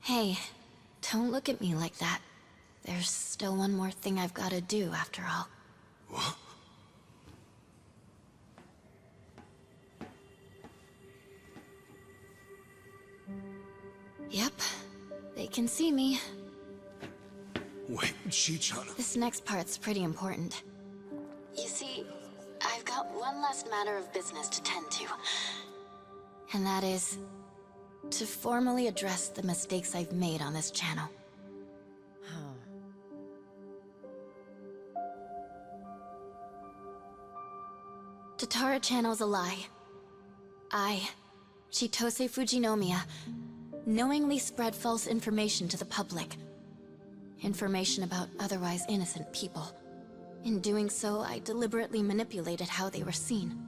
Hey, don't look at me like that. There's still one more thing I've got to do after all. What? Yep, they can see me. Wait, Chi-chan... This next part's pretty important. You see, I've got one last matter of business to tend to. And that is... to formally address the mistakes I've made on this channel. Tatara Channel's a lie. I, Chitose Fujinomiya, knowingly spread false information to the public. Information about otherwise innocent people. In doing so, I deliberately manipulated how they were seen.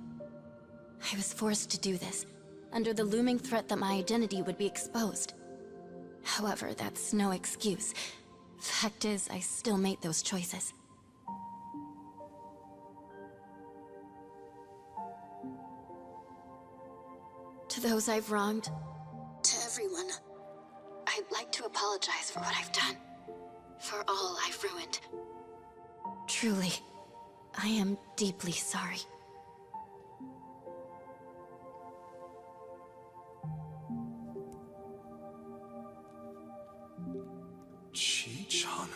I was forced to do this, under the looming threat that my identity would be exposed. However, that's no excuse. Fact is, I still made those choices. To those I've wronged, to everyone, I'd like to apologize for what I've done. For all I've ruined. Truly, I am deeply sorry. Chi-chan...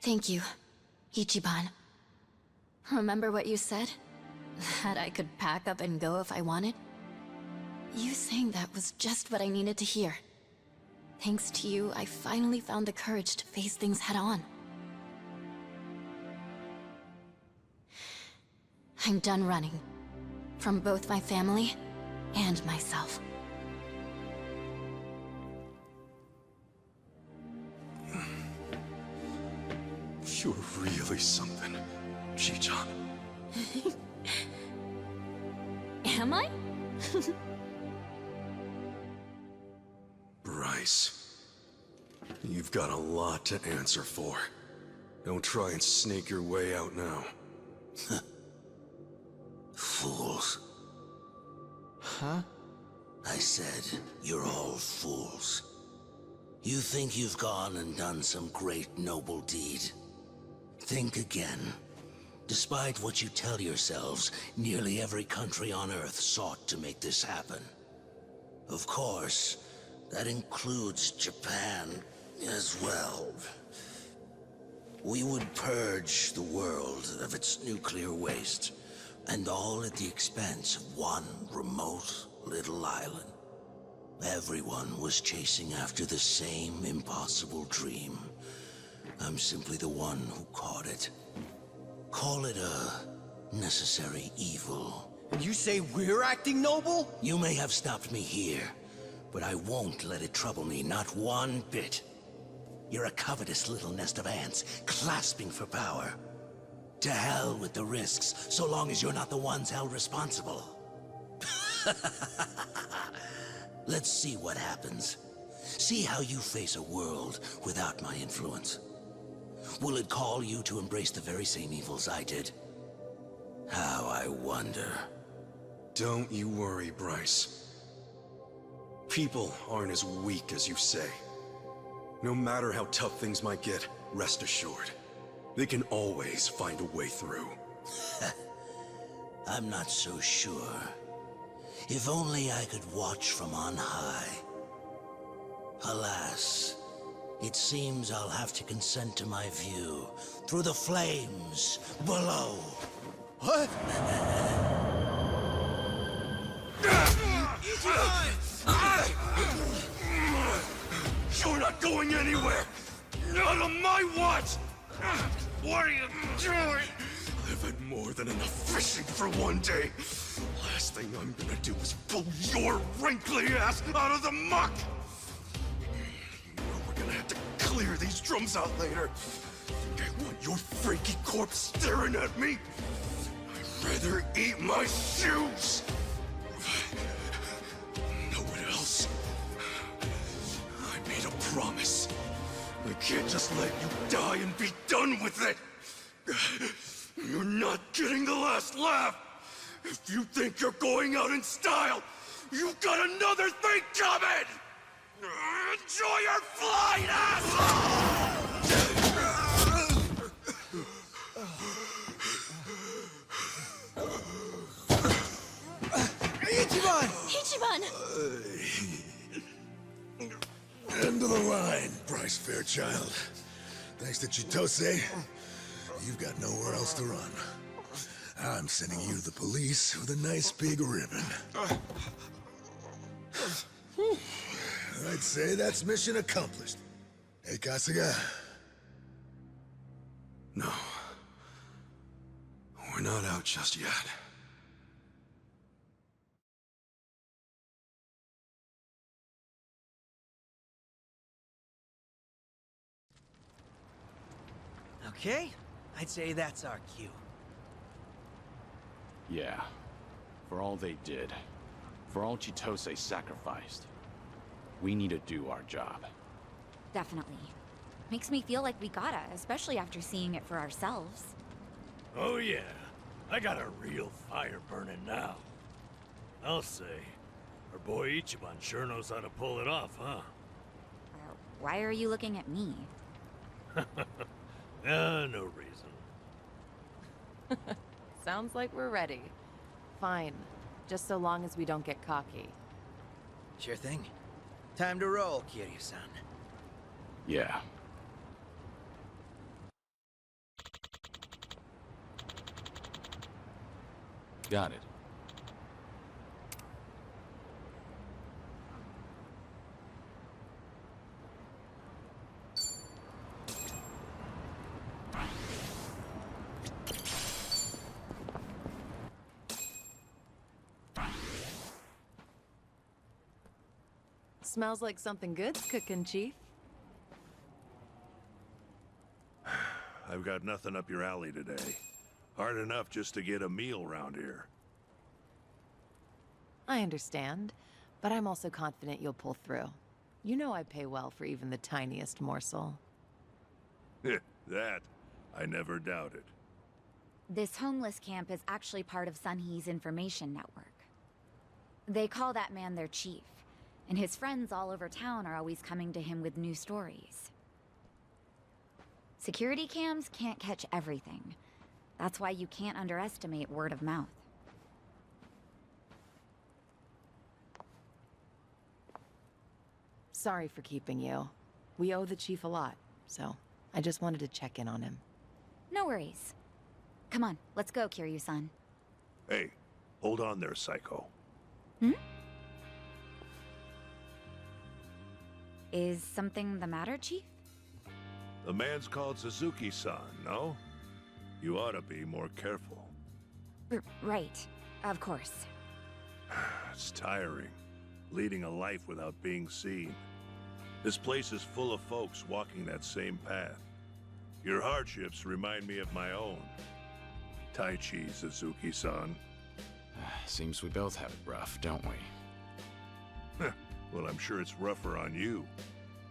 Thank you, Ichiban. Remember what you said? That I could pack up and go if I wanted? You saying that was just what I needed to hear. Thanks to you, I finally found the courage to face things head-on. I'm done running. From both my family and myself. You're really something, Chi-chan. Am I? Bryce, you've got a lot to answer for. Don't try and sneak your way out now. Fools. Huh? I said, you're all fools. You think you've gone and done some great noble deed. Think again. Despite what you tell yourselves, nearly every country on Earth sought to make this happen. Of course, that includes Japan as well. We would purge the world of its nuclear waste, and all at the expense of one remote little island. Everyone was chasing after the same impossible dream. I'm simply the one who caught it. Call it a necessary evil. And you say we're acting noble? You may have stopped me here, but I won't let it trouble me, not one bit. You're a covetous little nest of ants, clasping for power. To hell with the risks, so long as you're not the ones held responsible. Let's see what happens. See how you face a world without my influence. Will it call you to embrace the very same evils I did? How I wonder. Don't you worry, Bryce. People aren't as weak as you say. No matter how tough things might get, rest assured. They can always find a way through. I'm not so sure. If only I could watch from on high. Alas, it seems I'll have to consent to my view through the flames below. What? You're not going anywhere! Not on my watch! What are you doing? I've had more than enough fishing for one day. Last thing I'm gonna do is pull your wrinkly ass out of the muck! You know we're gonna have to clear these drums out later. I want your freaky corpse staring at me. I'd rather eat my shoes! Know what else? I made a promise. I can't just let you die and be done with it! You're not getting the last laugh! If you think you're going out in style, You got another thing coming! Enjoy your flight, asshole! Ichiban! Ichiban! End of the line, Bryce Fairchild. Thanks to Chitose, you've got nowhere else to run. I'm sending you to the police with a nice big ribbon. I'd say that's mission accomplished. Hey, Kasuga. No. We're not out just yet. Okay, I'd say that's our cue. Yeah. For all they did. For all Chitose sacrificed. We need to do our job. Definitely. Makes me feel like we gotta, especially after seeing it for ourselves. Oh yeah, I got a real fire burning now. I'll say, our boy Ichiban sure knows how to pull it off, huh? Why are you looking at me? No reason. Sounds like we're ready. Fine. Just so long as we don't get cocky. Sure thing. Time to roll, Kiryu-san. Yeah. Got it. Smells like something good's cooking, Chief. I've got nothing up your alley today. Hard enough just to get a meal round here. I understand, but I'm also confident you'll pull through. You know I pay well for even the tiniest morsel. That, I never doubted. This homeless camp is actually part of Sunhee's information network. They call that man their chief, and his friends all over town are always coming to him with new stories. Security cams can't catch everything. That's why you can't underestimate word of mouth. Sorry for keeping you. We owe the Chief a lot, so I just wanted to check in on him. No worries. Come on, let's go, Kiryu-san. Hey, hold on there, Psycho. Is something the matter, Chief? The man's called Suzuki-san, no? You ought to be more careful. Right. Of course. It's tiring, leading a life without being seen. This place is full of folks walking that same path. Your hardships remind me of my own. Taichi, Suzuki-san. Seems we both have it rough, don't we? Well, I'm sure it's rougher on you.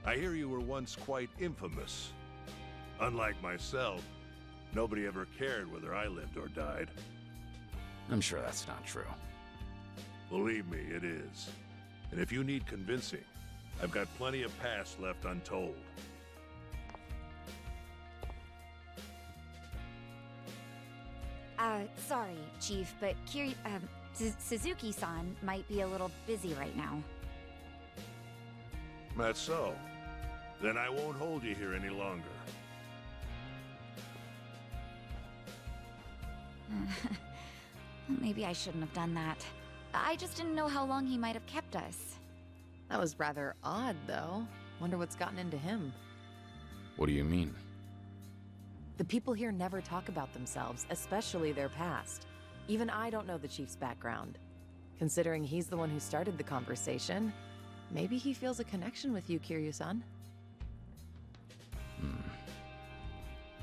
I hear you were once quite infamous. Unlike myself, nobody ever cared whether I lived or died. I'm sure that's not true. Believe me, it is. And if you need convincing, I've got plenty of past left untold. Sorry, Chief, but Suzuki-san might be a little busy right now. That's so. Then I won't hold you here any longer. Maybe I shouldn't have done that. I just didn't know how long he might have kept us. That was rather odd, though. Wonder what's gotten into him. What do you mean? The people here never talk about themselves, especially their past. Even I don't know the Chief's background. Considering he's the one who started the conversation, maybe he feels a connection with you, Kiryu-san.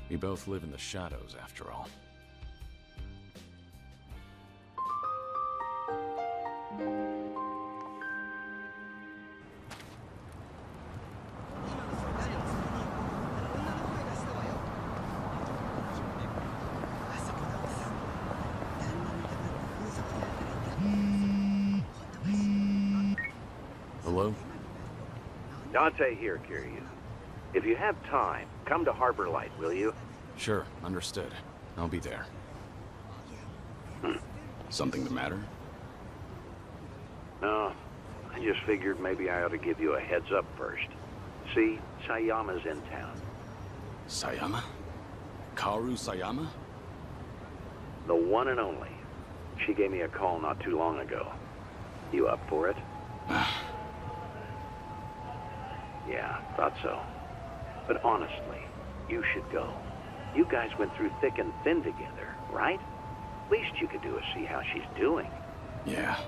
We both live in the shadows, after all. Dante here, Kiryu. If you have time, come to Harbor Light, will you? Sure, understood. I'll be there. Something the matter? No, I just figured maybe I ought to give you a heads up first. See, Sayama's in town. Sayama? Kaoru Sayama? The one and only. She gave me a call not too long ago. You up for it? Yeah, thought so. But honestly, you should go. You guys went through thick and thin together, right? Least you could do is see how she's doing. Yeah,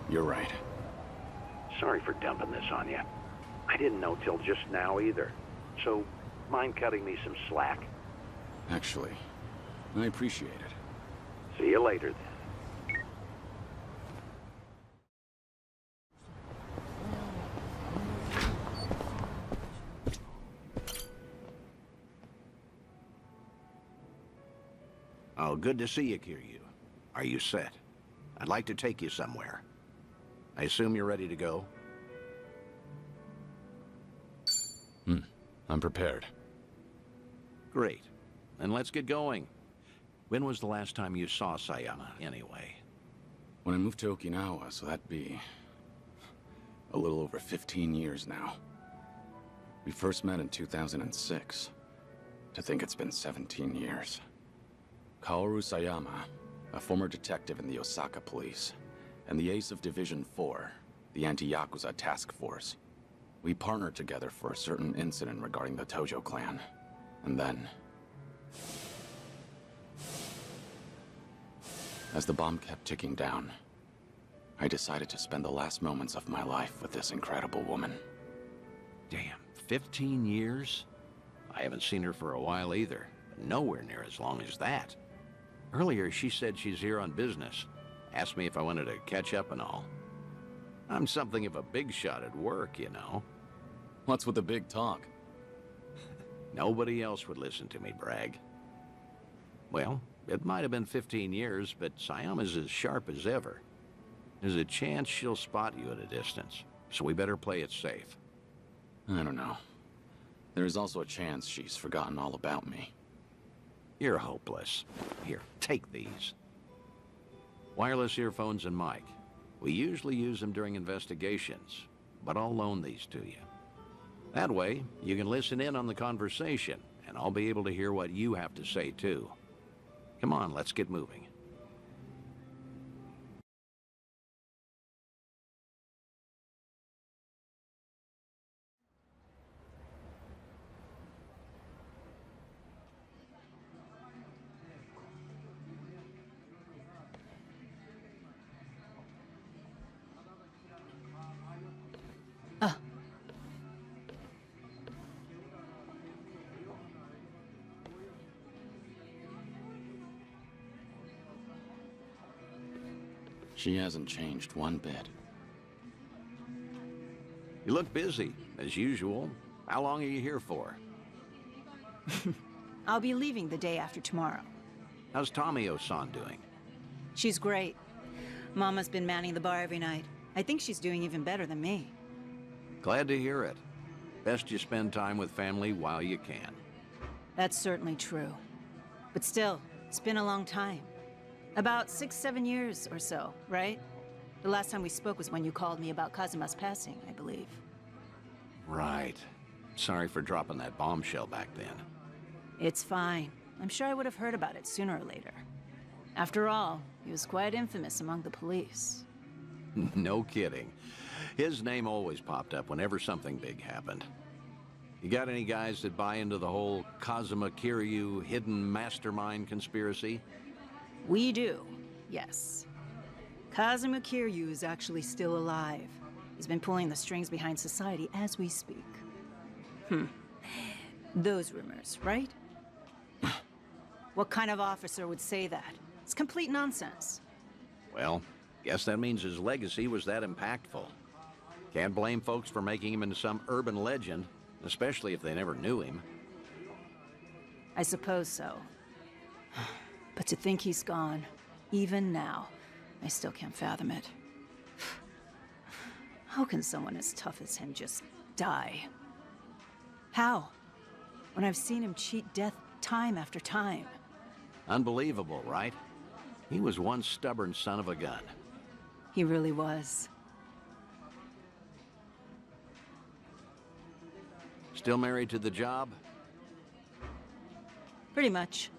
you're right. Sorry for dumping this on you. I didn't know till just now either. So, mind cutting me some slack? Actually, I appreciate it. See you later, then. Oh, good to see you, Kiryu. Are you set? I'd like to take you somewhere. I assume you're ready to go? I'm prepared. Great. Then let's get going. When was the last time you saw Sayama, anyway? When I moved to Okinawa, so that'd be a little over 15 years now. We first met in 2006. To think it's been 17 years. Kaoru Sayama, a former detective in the Osaka police, and the ace of Division 4, the anti-yakuza task force. We partnered together for a certain incident regarding the Tojo clan. And then, as the bomb kept ticking down, I decided to spend the last moments of my life with this incredible woman. Damn, 15 years? I haven't seen her for a while either, but nowhere near as long as that. Earlier, she said she's here on business. Asked me if I wanted to catch up and all. I'm something of a big shot at work, you know. What's with the big talk? Nobody else would listen to me brag. Well, it might have been 15 years, but Sayama's as sharp as ever. There's a chance she'll spot you at a distance, so we better play it safe. I don't know. There is also a chance she's forgotten all about me. You're hopeless. Here, take these. Wireless earphones and mic. We usually use them during investigations, but I'll loan these to you. That way, you can listen in on the conversation, and I'll be able to hear what you have to say, too. Come on, let's get moving. She hasn't changed one bit. You look busy, as usual. How long are you here for? I'll be leaving the day after tomorrow. How's Tomio-san doing? She's great. Mama's been manning the bar every night. I think she's doing even better than me. Glad to hear it. Best you spend time with family while you can. That's certainly true. But still, it's been a long time. About 6-7 years or so, right? The last time we spoke was when you called me about Kazuma's passing, I believe. Right. Sorry for dropping that bombshell back then. It's fine. I'm sure I would have heard about it sooner or later. After all, he was quite infamous among the police. No kidding. His name always popped up whenever something big happened. You got any guys that buy into the whole Kazuma Kiryu hidden mastermind conspiracy? We do, yes. Kazuma Kiryu is actually still alive. He's been pulling the strings behind society as we speak. Those rumors, right? What kind of officer would say that? It's complete nonsense. Well, guess that means his legacy was that impactful. Can't blame folks for making him into some urban legend, especially if they never knew him. I suppose so. But to think he's gone, even now, I still can't fathom it. How can someone as tough as him just die. How? When I've seen him cheat death time after time. Unbelievable, right? He was one stubborn son of a gun. He really was. Still married to the job? Pretty much.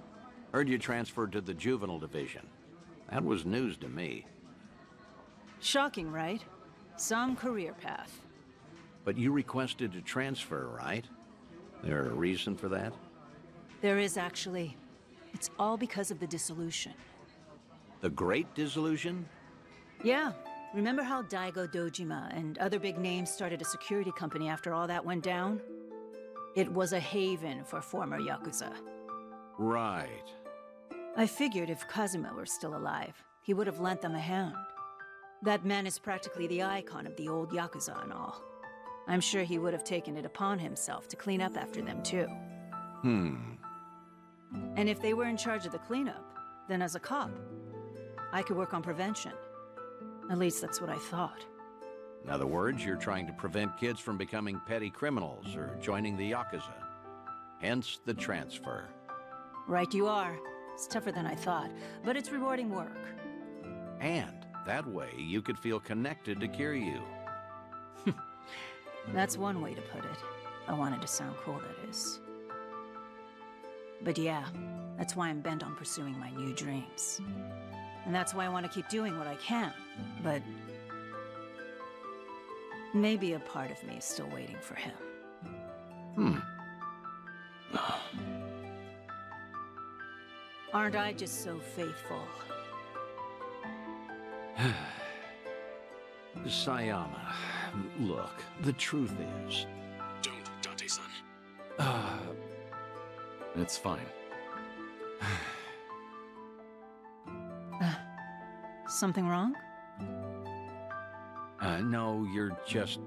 Heard you transferred to the juvenile division. That was news to me. Shocking, right? Some career path. But you requested a transfer, right? There a reason for that? There is actually. It's all because of the dissolution. The Great Dissolution? Yeah. Remember how Daigo Dojima and other big names started a security company after all that went down? It was a haven for former yakuza. Right. I figured if Kazuma were still alive, he would have lent them a hand. That man is practically the icon of the old yakuza and all. I'm sure he would have taken it upon himself to clean up after them too. And if they were in charge of the cleanup, then as a cop, I could work on prevention. At least that's what I thought. In other words, you're trying to prevent kids from becoming petty criminals or joining the yakuza. Hence the transfer. Right you are. It's tougher than I thought, but it's rewarding work. And that way you could feel connected to Kiryu. That's one way to put it. I wanted to sound cool, that is. But yeah, that's why I'm bent on pursuing my new dreams. And that's why I want to keep doing what I can, but maybe a part of me is still waiting for him. Aren't I just so faithful? Sayama, look, the truth is... Don't, Date-san. It's fine. Something wrong? No, you're just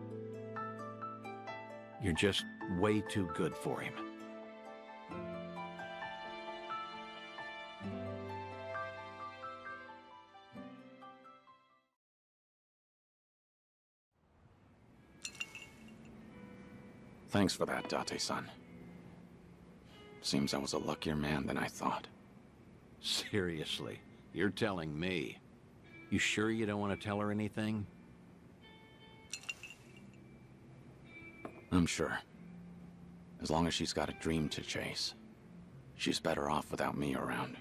way too good for him. Thanks for that, Date-san. Seems I was a luckier man than I thought. Seriously, you're telling me. You sure you don't want to tell her anything? I'm sure. As long as she's got a dream to chase. She's better off without me around.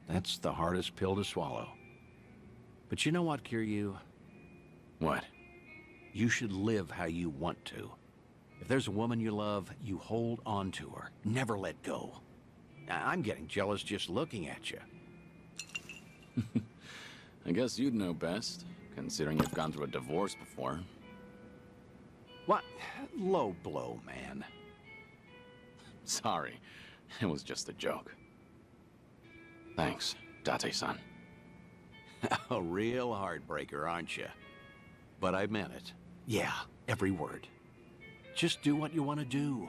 That's the hardest pill to swallow. But you know what, Kiryu? What? You should live how you want to. If there's a woman you love, you hold on to her. Never let go. I'm getting jealous just looking at you. I guess you'd know best, considering you've gone through a divorce before. What? Low blow, man. Sorry, it was just a joke. Thanks, Date-san. A real heartbreaker, aren't you? But I meant it. Yeah, every word. Just do what you want to do.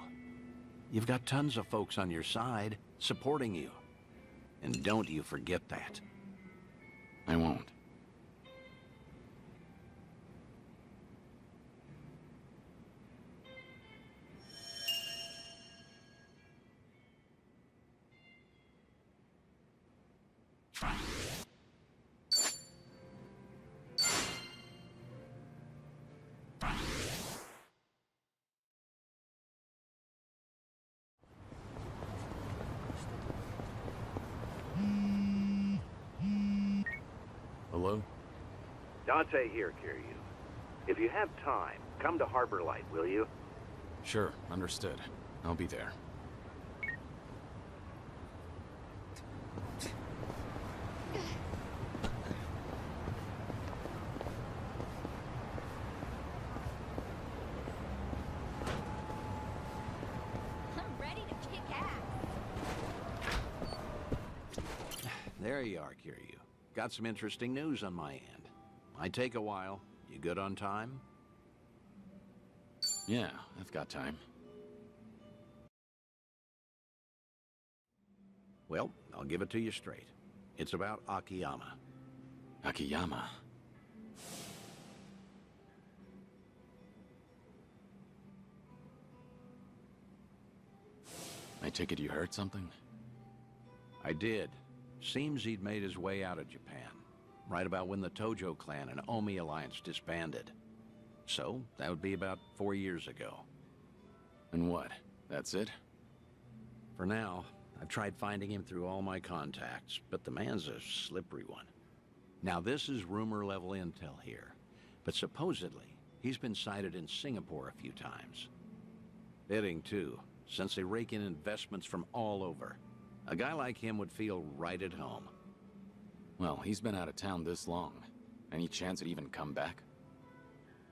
You've got tons of folks on your side, supporting you. And don't you forget that. I won't. Hello? Dante here, Kiryu. If you have time, come to Harbor Light, will you? Sure, understood. I'll be there. I'm ready to kick ass. There you are, Kiryu. Got some interesting news on my end. Might take a while. You good on time? Yeah, I've got time. Well, I'll give it to you straight. It's about Akiyama. Akiyama. I take it you heard something? I did. Seems he'd made his way out of Japan, right about when the Tojo clan and Omi alliance disbanded. So, that would be about 4 years ago. And what? That's it? For now, I've tried finding him through all my contacts, but the man's a slippery one. Now, this is rumor-level intel here, but supposedly, he's been sighted in Singapore a few times. Fitting, too, since they rake in investments from all over. A guy like him would feel right at home. Well, he's been out of town this long. Any chance he'd even come back?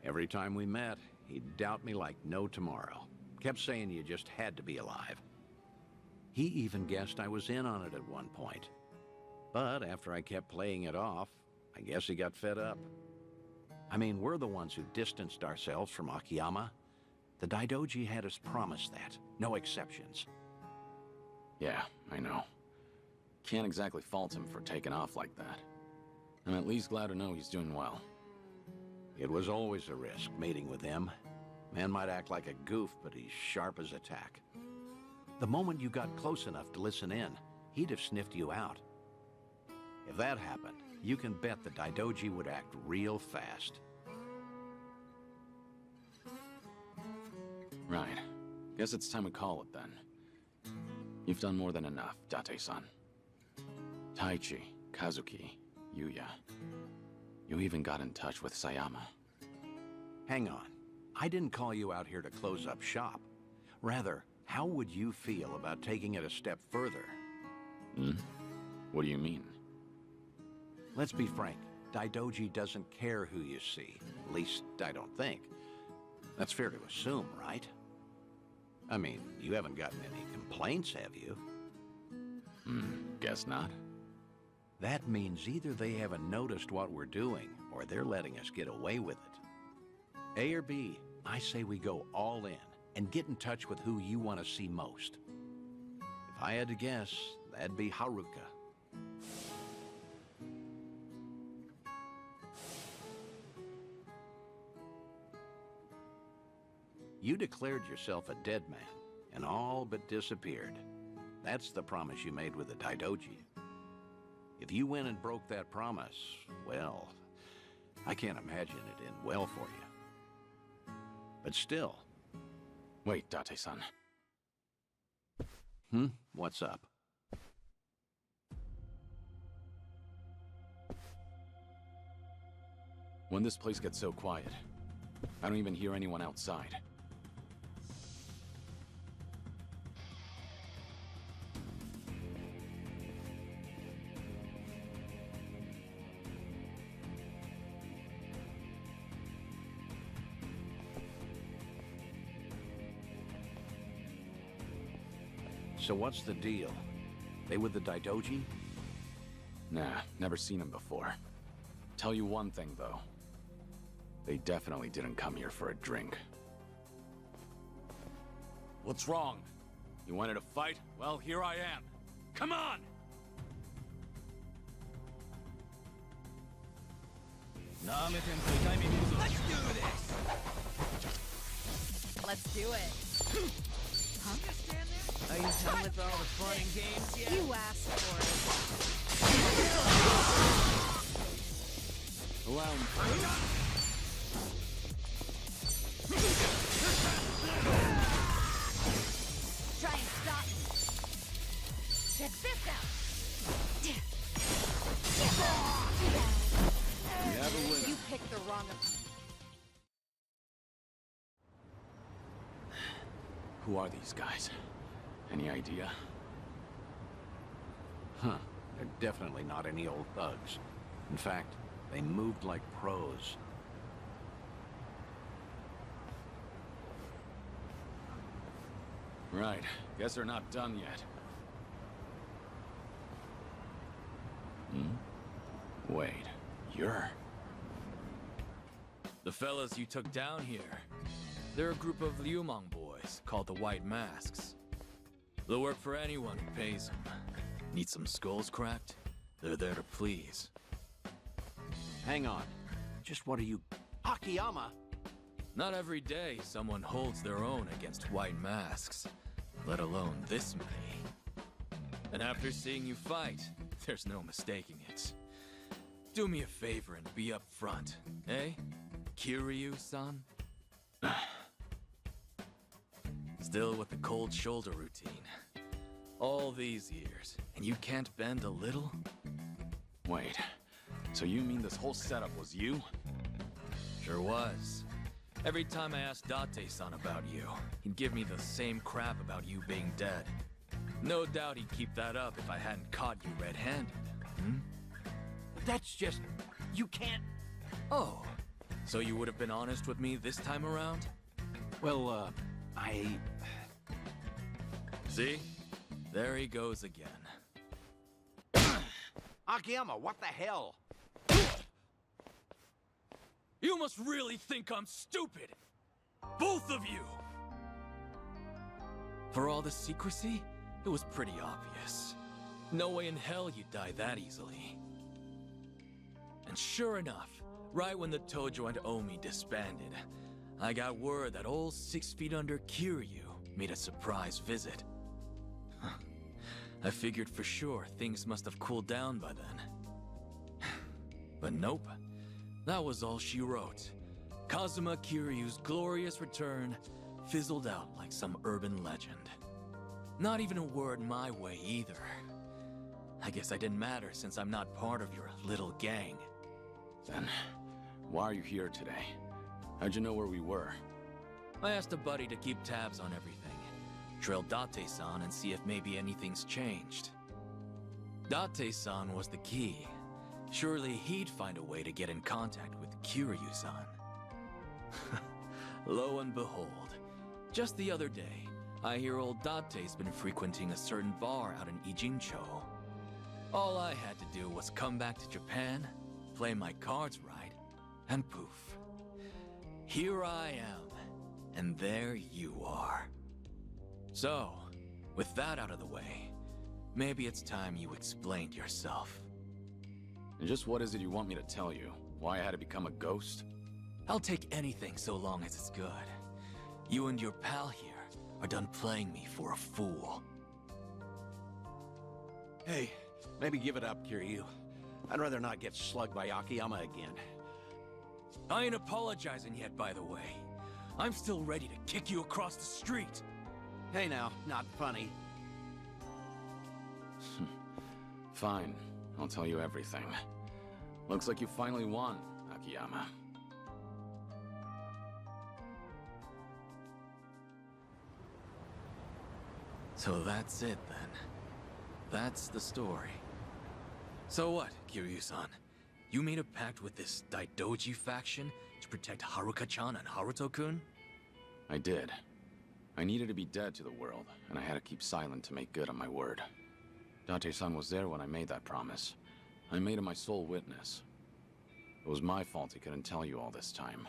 Every time we met, he'd doubt me like no tomorrow. Kept saying you just had to be alive. He even guessed I was in on it at one point. But after I kept playing it off, I guess he got fed up. I mean, we're the ones who distanced ourselves from Akiyama. The Daidoji had us promise that. No exceptions. Yeah, I know. Can't exactly fault him for taking off like that. I'm at least glad to know he's doing well. It was always a risk, meeting with him. Man might act like a goof, but he's sharp as a tack. The moment you got close enough to listen in, he'd have sniffed you out. If that happened, you can bet the Daidoji would act real fast. Right. Guess it's time we call it then. You've done more than enough, Date-san. Taichi, Kazuki, Yuya. You even got in touch with Sayama. Hang on. I didn't call you out here to close up shop. Rather, how would you feel about taking it a step further? Hmm? What do you mean? Let's be frank. Daidoji doesn't care who you see. At least, I don't think. That's fair to assume, right? I mean, you haven't gotten any complaints, have you? Guess not. That means either they haven't noticed what we're doing, or they're letting us get away with it. A or B, I say we go all in, and get in touch with who you want to see most. If I had to guess, that'd be Haruka. You declared yourself a dead man, and all but disappeared. That's the promise you made with the Daidoji. If you went and broke that promise, well, I can't imagine it end well for you. But still. Wait, Date-san. What's up? When this place gets so quiet, I don't even hear anyone outside. So what's the deal? They with the Daidoji? Nah, never seen him before. Tell you one thing, though. They definitely didn't come here for a drink. What's wrong? You wanted to fight? Well, here I am. Come on! Let's do this! Let's do it. Huh? Are you done with all the fun and games yet? You asked for it. Allow me. Try and stop me. Check this out. We have a winner. You picked the wrong. Who are these guys? Any idea? They're definitely not any old thugs. In fact, they moved like pros. Right. Guess they're not done yet. Wait. You're... The fellas you took down here. They're a group of Liumang boys called the White Masks. They'll work for anyone who pays them. Need some skulls cracked? They're there to please. Hang on. Just what are you... Akiyama? Not every day someone holds their own against White Masks. let alone this many. And after seeing you fight, there's no mistaking it. Do me a favor and be up front, eh? Kiryu-san? Still with the cold shoulder routine. All these years, and you can't bend a little? Wait, so you mean this whole setup was you? Sure was. Every time I asked Date-san about you, he'd give me the same crap about you being dead. No doubt he'd keep that up if I hadn't caught you red-handed. That's just... you can't... Oh, so you would have been honest with me this time around? Well, I... See? There he goes again. Akiyama, what the hell? You must really think I'm stupid! Both of you! For all the secrecy, it was pretty obvious. No way in hell you'd die that easily. And sure enough, right when the Tojo and Omi disbanded, I got word that old 6 feet under Kiryu made a surprise visit. I figured for sure things must have cooled down by then. But nope. That was all she wrote. Kazuma Kiryu's glorious return fizzled out like some urban legend. Not even a word my way either. I guess I didn't matter since I'm not part of your little gang. Then, why are you here today? How'd you know where we were? I asked a buddy to keep tabs on everything. Trail Date-san and see if maybe anything's changed. Date-san was the key. Surely he'd find a way to get in contact with Kiryu-san. Lo and behold, just the other day, I hear old Date's been frequenting a certain bar out in Ijincho. All I had to do was come back to Japan, play my cards right, and poof. Here I am, and there you are. So, with that out of the way, maybe it's time you explained yourself. And just what is it you want me to tell you? Why I had to become a ghost? I'll take anything so long as it's good. You and your pal here are done playing me for a fool. Hey, maybe give it up, Kiryu. I'd rather not get slugged by Akiyama again. I ain't apologizing yet, by the way. I'm still ready to kick you across the street. Hey now, not funny. Fine, I'll tell you everything. Looks like you finally won, Akiyama. So that's it, then. That's the story. So what, Kiryu-san? You made a pact with this Daidoji faction to protect Haruka-chan and Haruto-kun? I did. I needed to be dead to the world, and I had to keep silent to make good on my word. Date-san was there when I made that promise. I made him my sole witness. It was my fault he couldn't tell you all this time.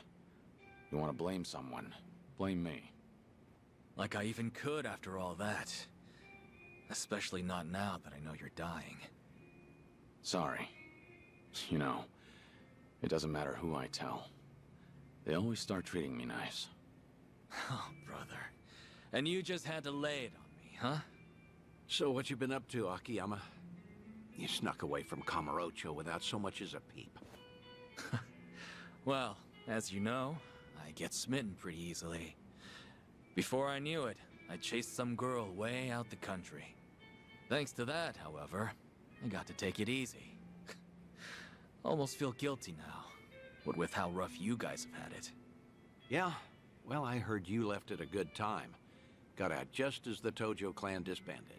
You want to blame someone, blame me. Like I even could after all that. Especially not now that I know you're dying. Sorry. You know, it doesn't matter who I tell. They always start treating me nice. Oh, brother. And you just had to lay it on me, huh? So what you been up to, Akiyama? You snuck away from Kamurocho without so much as a peep. Well, as you know, I get smitten pretty easily. Before I knew it, I chased some girl way out the country. Thanks to that, however, I got to take it easy. Almost feel guilty now, what with how rough you guys have had it. Yeah? Well, I heard you left at a good time. Got out just as the Tojo clan disbanded.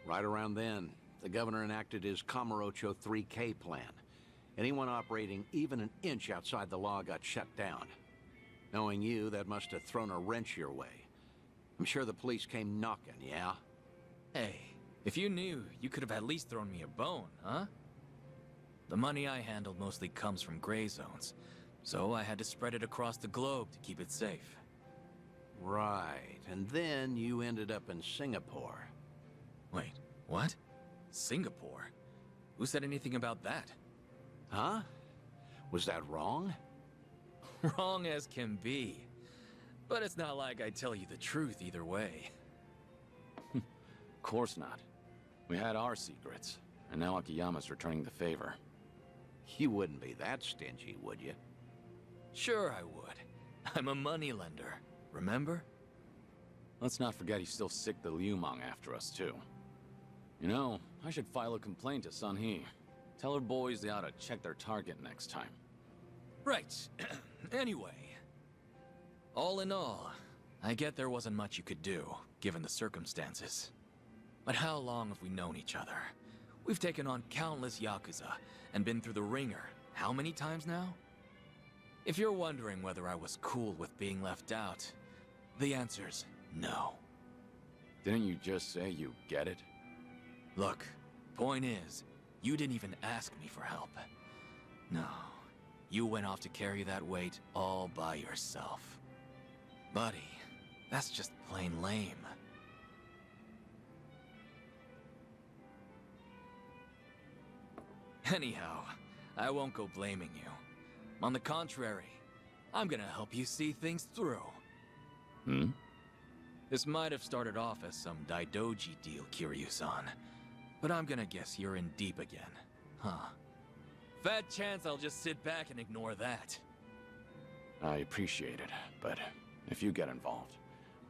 Right around then, the governor enacted his Kamurocho 3K plan. Anyone operating even an inch outside the law got shut down. Knowing you, that must have thrown a wrench your way. I'm sure the police came knocking, yeah? Hey, if you knew, you could have at least thrown me a bone, huh? The money I handled mostly comes from gray zones, so I had to spread it across the globe to keep it safe. Right, and then you ended up in Singapore. Wait, what? Singapore? Who said anything about that? Huh? Was that wrong? Wrong as can be. But it's not like I tell you the truth either way. Of course not. We had our secrets, and now Akiyama's returning the favor. You wouldn't be that stingy, would you? Sure I would. I'm a moneylender, remember? Let's not forget he's still sick the Liumang after us, too. You know, I should file a complaint to Sun Hee. Tell her boys they ought to check their target next time. Right. Anyway. All in all, I get there wasn't much you could do, given the circumstances. But how long have we known each other? We've taken on countless yakuza, and been through the ringer how many times now? If you're wondering whether I was cool with being left out, the answer's no. Didn't you just say you get it? Look, point is, you didn't even ask me for help. No, you went off to carry that weight all by yourself. Buddy, that's just plain lame. Anyhow, I won't go blaming you. On the contrary, I'm gonna help you see things through. Hmm? This might have started off as some Daidoji deal, Kiryu-san. But I'm gonna guess you're in deep again, huh? Fat chance I'll just sit back and ignore that. I appreciate it, but if you get involved,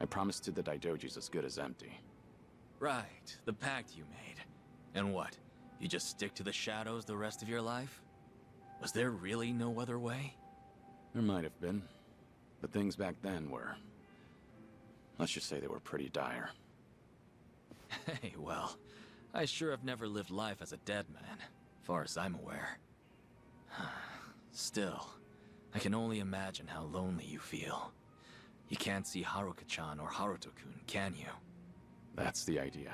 I promise to the Daidoji's as good as empty. Right, the pact you made. And what? You just stick to the shadows the rest of your life? Was there really no other way? There might have been, but things back then were... let's just say they were pretty dire. Hey, well, I sure have never lived life as a dead man, far as I'm aware. Still, I can only imagine how lonely you feel. You can't see Haruka-chan or Haruto-kun, can you? That's the idea.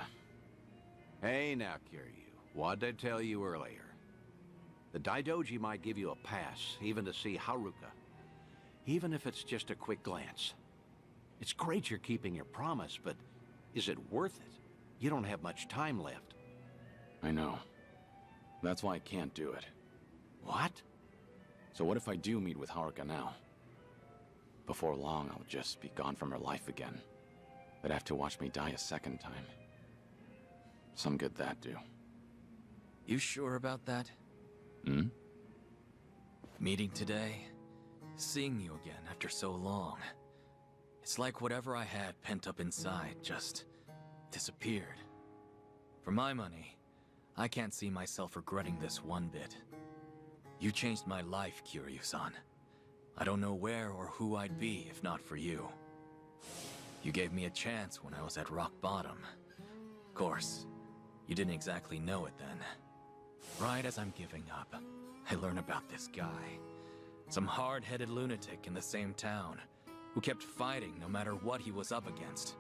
Hey now, Kiryu. What'd I tell you earlier? The Daidoji might give you a pass, even to see Haruka. Even if it's just a quick glance. It's great you're keeping your promise, but is it worth it? You don't have much time left. I know. That's why I can't do it. What? So what if I do meet with Haruka now? Before long, I'll just be gone from her life again. They'd have to watch me die a second time. Some good that do. You sure about that? Hmm? Meeting today, seeing you again after so long. It's like whatever I had pent up inside just disappeared. For my money, I can't see myself regretting this one bit. You changed my life, Kiryu-san. I don't know where or who I'd be if not for you. You gave me a chance when I was at rock bottom. Of course, you didn't exactly know it then. Right as I'm giving up, I learn about this guy. Some hard-headed lunatic in the same town, who kept fighting no matter what he was up against.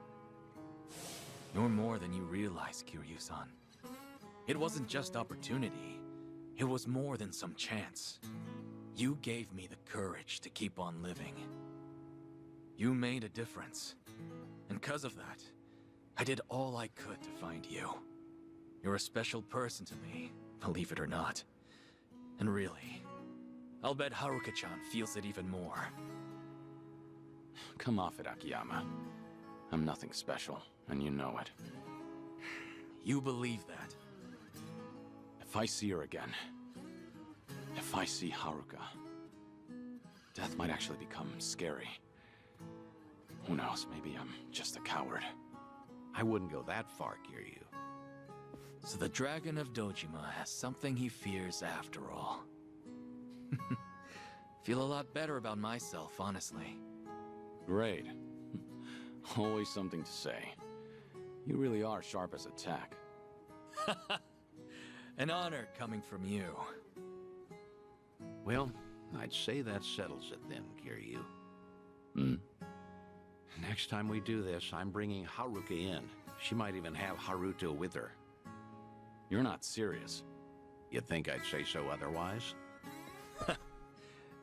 You're more than you realize, Kiryu-san. It wasn't just opportunity. It was more than some chance. You gave me the courage to keep on living. You made a difference. And because of that, I did all I could to find you. You're a special person to me, believe it or not. And really, I'll bet Haruka-chan feels it even more. Come off it, Akiyama. I'm nothing special, and you know it. You believe that? If I see her again, if I see Haruka, death might actually become scary. Who knows, maybe I'm just a coward. I wouldn't go that far, Kiryu. So the Dragon of Dojima has something he fears after all. Feel a lot better about myself, honestly. Great. Always something to say. You really are sharp as a tack. An honor coming from you. Well, I'd say that settles it then, Kiryu. Hmm? Next time we do this, I'm bringing Haruka in. She might even have Haruto with her. You're not serious. You'd think I'd say so otherwise?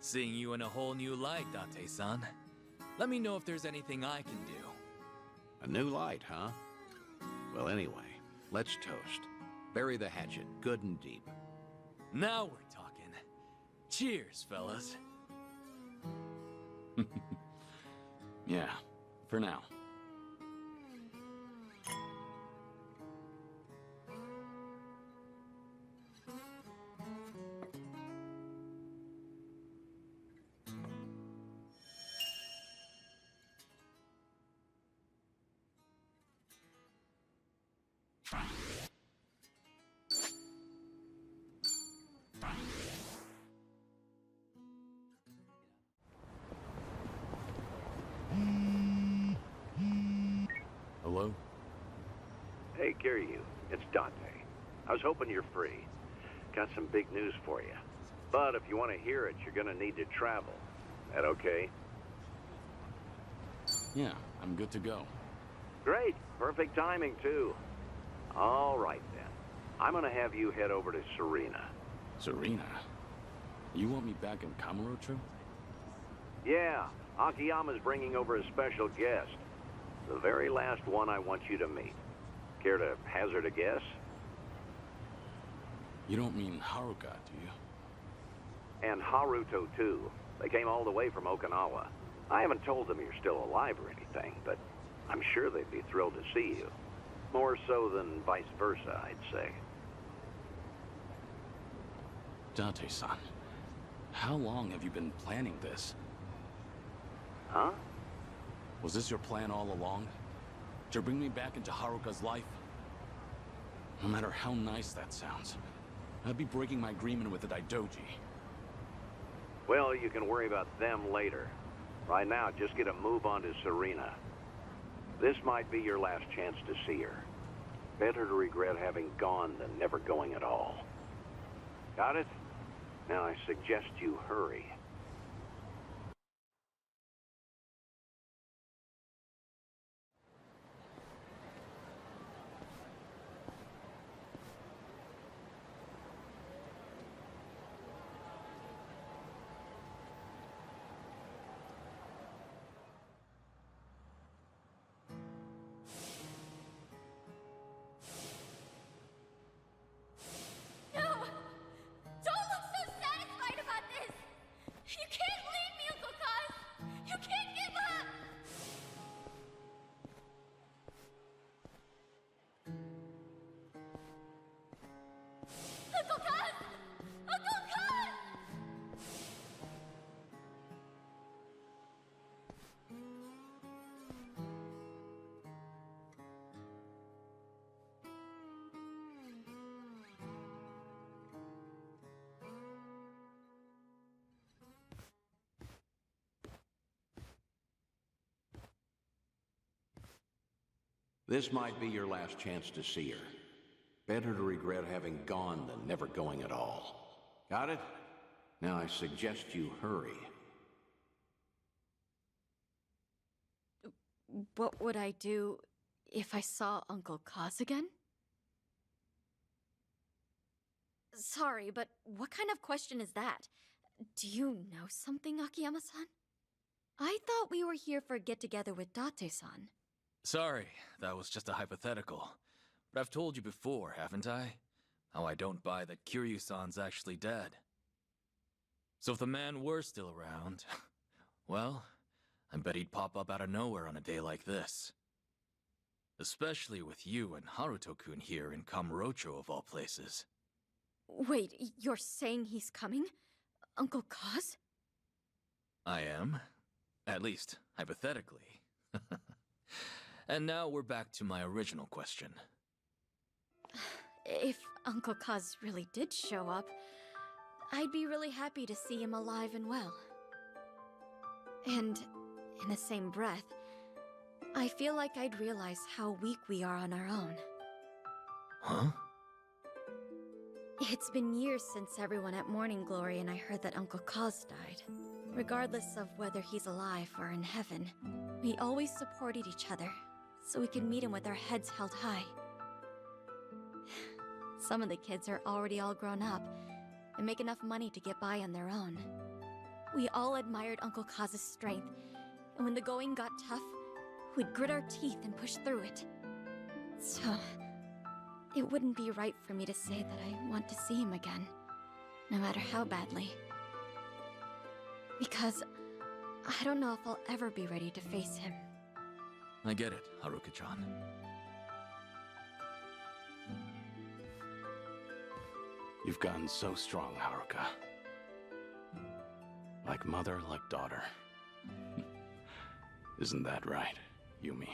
Seeing you in a whole new light, Date-san. Let me know if there's anything I can do. A new light, huh? Well, anyway, let's toast. Bury the hatchet, good and deep. Now we're talking. Cheers, fellas. Yeah, for now. Hello? Hey, Kiryu. It's Dante. I was hoping you're free. Got some big news for you. But if you want to hear it, you're gonna need to travel. That okay? Yeah, I'm good to go. Great. Perfect timing, too. All right, then. I'm gonna have you head over to Serena. Serena? You want me back in Kamurocho? Yeah, Akiyama's bringing over a special guest. The very last one I want you to meet. Care to hazard a guess? You don't mean Haruka, do you? And Haruto, too. They came all the way from Okinawa. I haven't told them you're still alive or anything, but I'm sure they'd be thrilled to see you. More so than vice versa, I'd say. Dante-san, how long have you been planning this? Huh? Was this your plan all along? To bring me back into Haruka's life? No matter how nice that sounds, I'd be breaking my agreement with the Daidoji. Well, you can worry about them later. Right now, just get a move on to Serena. This might be your last chance to see her. Better to regret having gone than never going at all. Got it? Now I suggest you hurry. No! Don't look so satisfied about this! You can't leave me, Uncle Kaz! You can't give up! Uncle Kaz! Uncle Kaz! This might be your last chance to see her. Better to regret having gone than never going at all. Got it? Now I suggest you hurry. What would I do if I saw Uncle Kaz again? Sorry, but what kind of question is that? Do you know something, Akiyama-san? I thought we were here for a get-together with Date-san. Sorry, that was just a hypothetical. But I've told you before, haven't I? How I don't buy that Kiryu-san's actually dead. So if the man were still around, well, I bet he'd pop up out of nowhere on a day like this. Especially with you and Haruto-kun here in Kamurocho of all places. Wait, you're saying he's coming? Uncle Kaz? I am. At least, hypothetically. And now we're back to my original question. If Uncle Kaz really did show up, I'd be really happy to see him alive and well. And in the same breath, I feel like I'd realize how weak we are on our own. Huh? It's been years since everyone at Morning Glory and I heard that Uncle Kaz died. Regardless of whether he's alive or in heaven, we always supported each other, so we could meet him with our heads held high. Some of the kids are already all grown up and make enough money to get by on their own. We all admired Uncle Kaz's strength, and when the going got tough, we'd grit our teeth and push through it. So, it wouldn't be right for me to say that I want to see him again, no matter how badly. Because I don't know if I'll ever be ready to face him. I get it, Haruka-chan. You've gotten so strong, Haruka. Like mother, like daughter. Isn't that right, Yumi?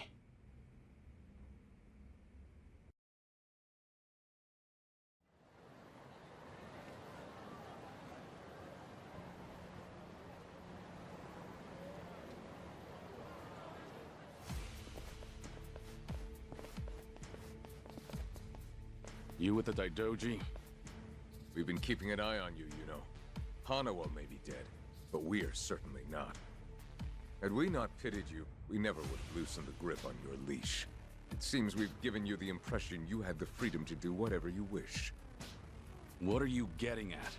You with the Daidoji? We've been keeping an eye on you, you know. Hanawa may be dead, but we are certainly not. Had we not pitied you, we never would have loosened the grip on your leash. It seems we've given you the impression you had the freedom to do whatever you wish. What are you getting at?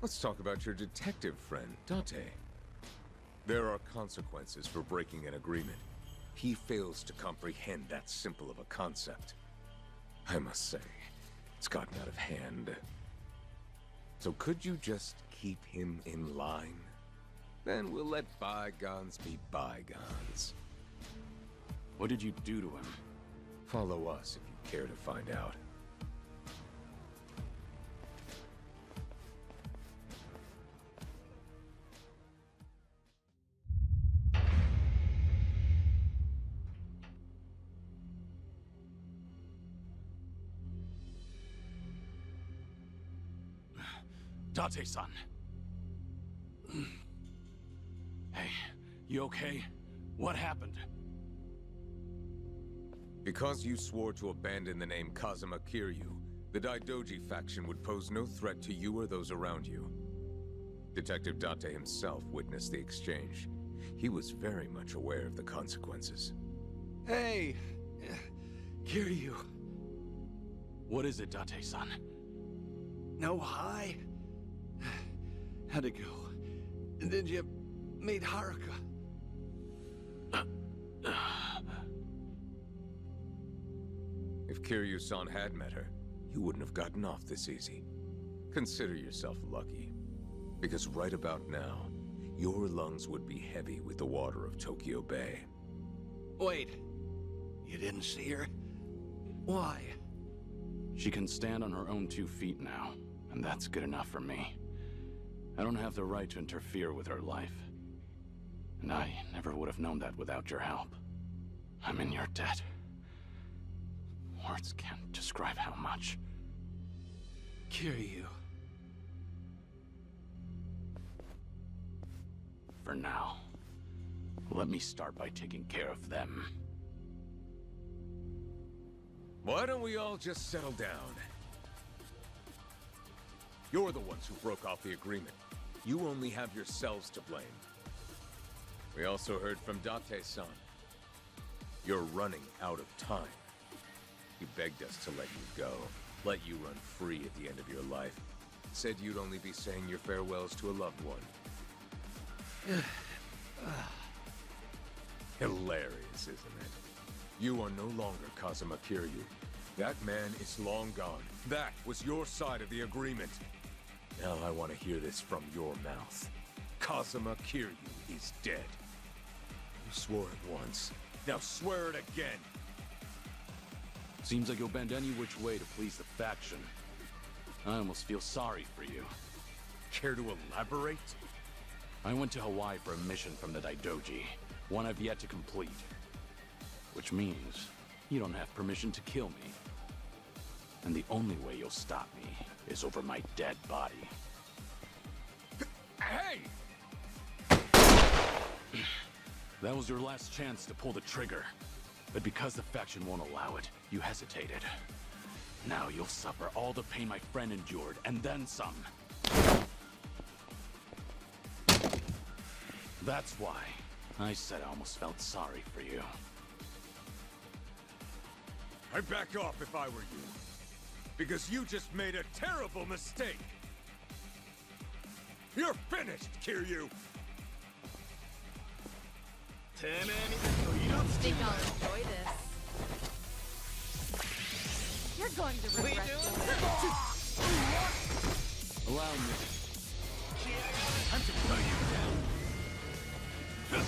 Let's talk about your detective friend, Date. There are consequences for breaking an agreement. He fails to comprehend that simple of a concept. I must say, it's gotten out of hand. So could you just keep him in line? Then we'll let bygones be bygones. What did you do to him? Follow us if you care to find out. Date-san. Hey, you okay? What happened? Because you swore to abandon the name Kazuma Kiryu, the Daidoji faction would pose no threat to you or those around you. Detective Date himself witnessed the exchange. He was very much aware of the consequences. Hey! Kiryu. What is it, Date-san? No hi? How'd it go? Did you meet Haruka? If Kiryu-san had met her, you wouldn't have gotten off this easy. Consider yourself lucky, because right about now, your lungs would be heavy with the water of Tokyo Bay. Wait, you didn't see her? Why? She can stand on her own 2 feet now, and that's good enough for me. I don't have the right to interfere with her life. And I never would have known that without your help. I'm in your debt. Words can't describe how much. Kiryu. For now, let me start by taking care of them. Why don't we all just settle down? You're the ones who broke off the agreement. You only have yourselves to blame. We also heard from Date-san. You're running out of time. He begged us to let you go, let you run free at the end of your life. Said you'd only be saying your farewells to a loved one. Hilarious, isn't it? You are no longer Kazuma Kiryu. That man is long gone. That was your side of the agreement. Now I want to hear this from your mouth. Kazuma Kiryu is dead. You swore it once. Now swear it again. Seems like you'll bend any which way to please the faction. I almost feel sorry for you. Care to elaborate? I went to Hawaii for a mission from the Daidoji, one I've yet to complete. Which means you don't have permission to kill me. And the only way you'll stop me is over my dead body. Hey! That was your last chance to pull the trigger. But because the faction won't allow it, you hesitated. Now you'll suffer all the pain my friend endured, and then some. That's why I said I almost felt sorry for you. I'd back off if I were you. Because you just made a terrible mistake. You're finished, Kiryu! Think I'll enjoy this. You're going to regret this. Allow me. Time to cut you down. I'm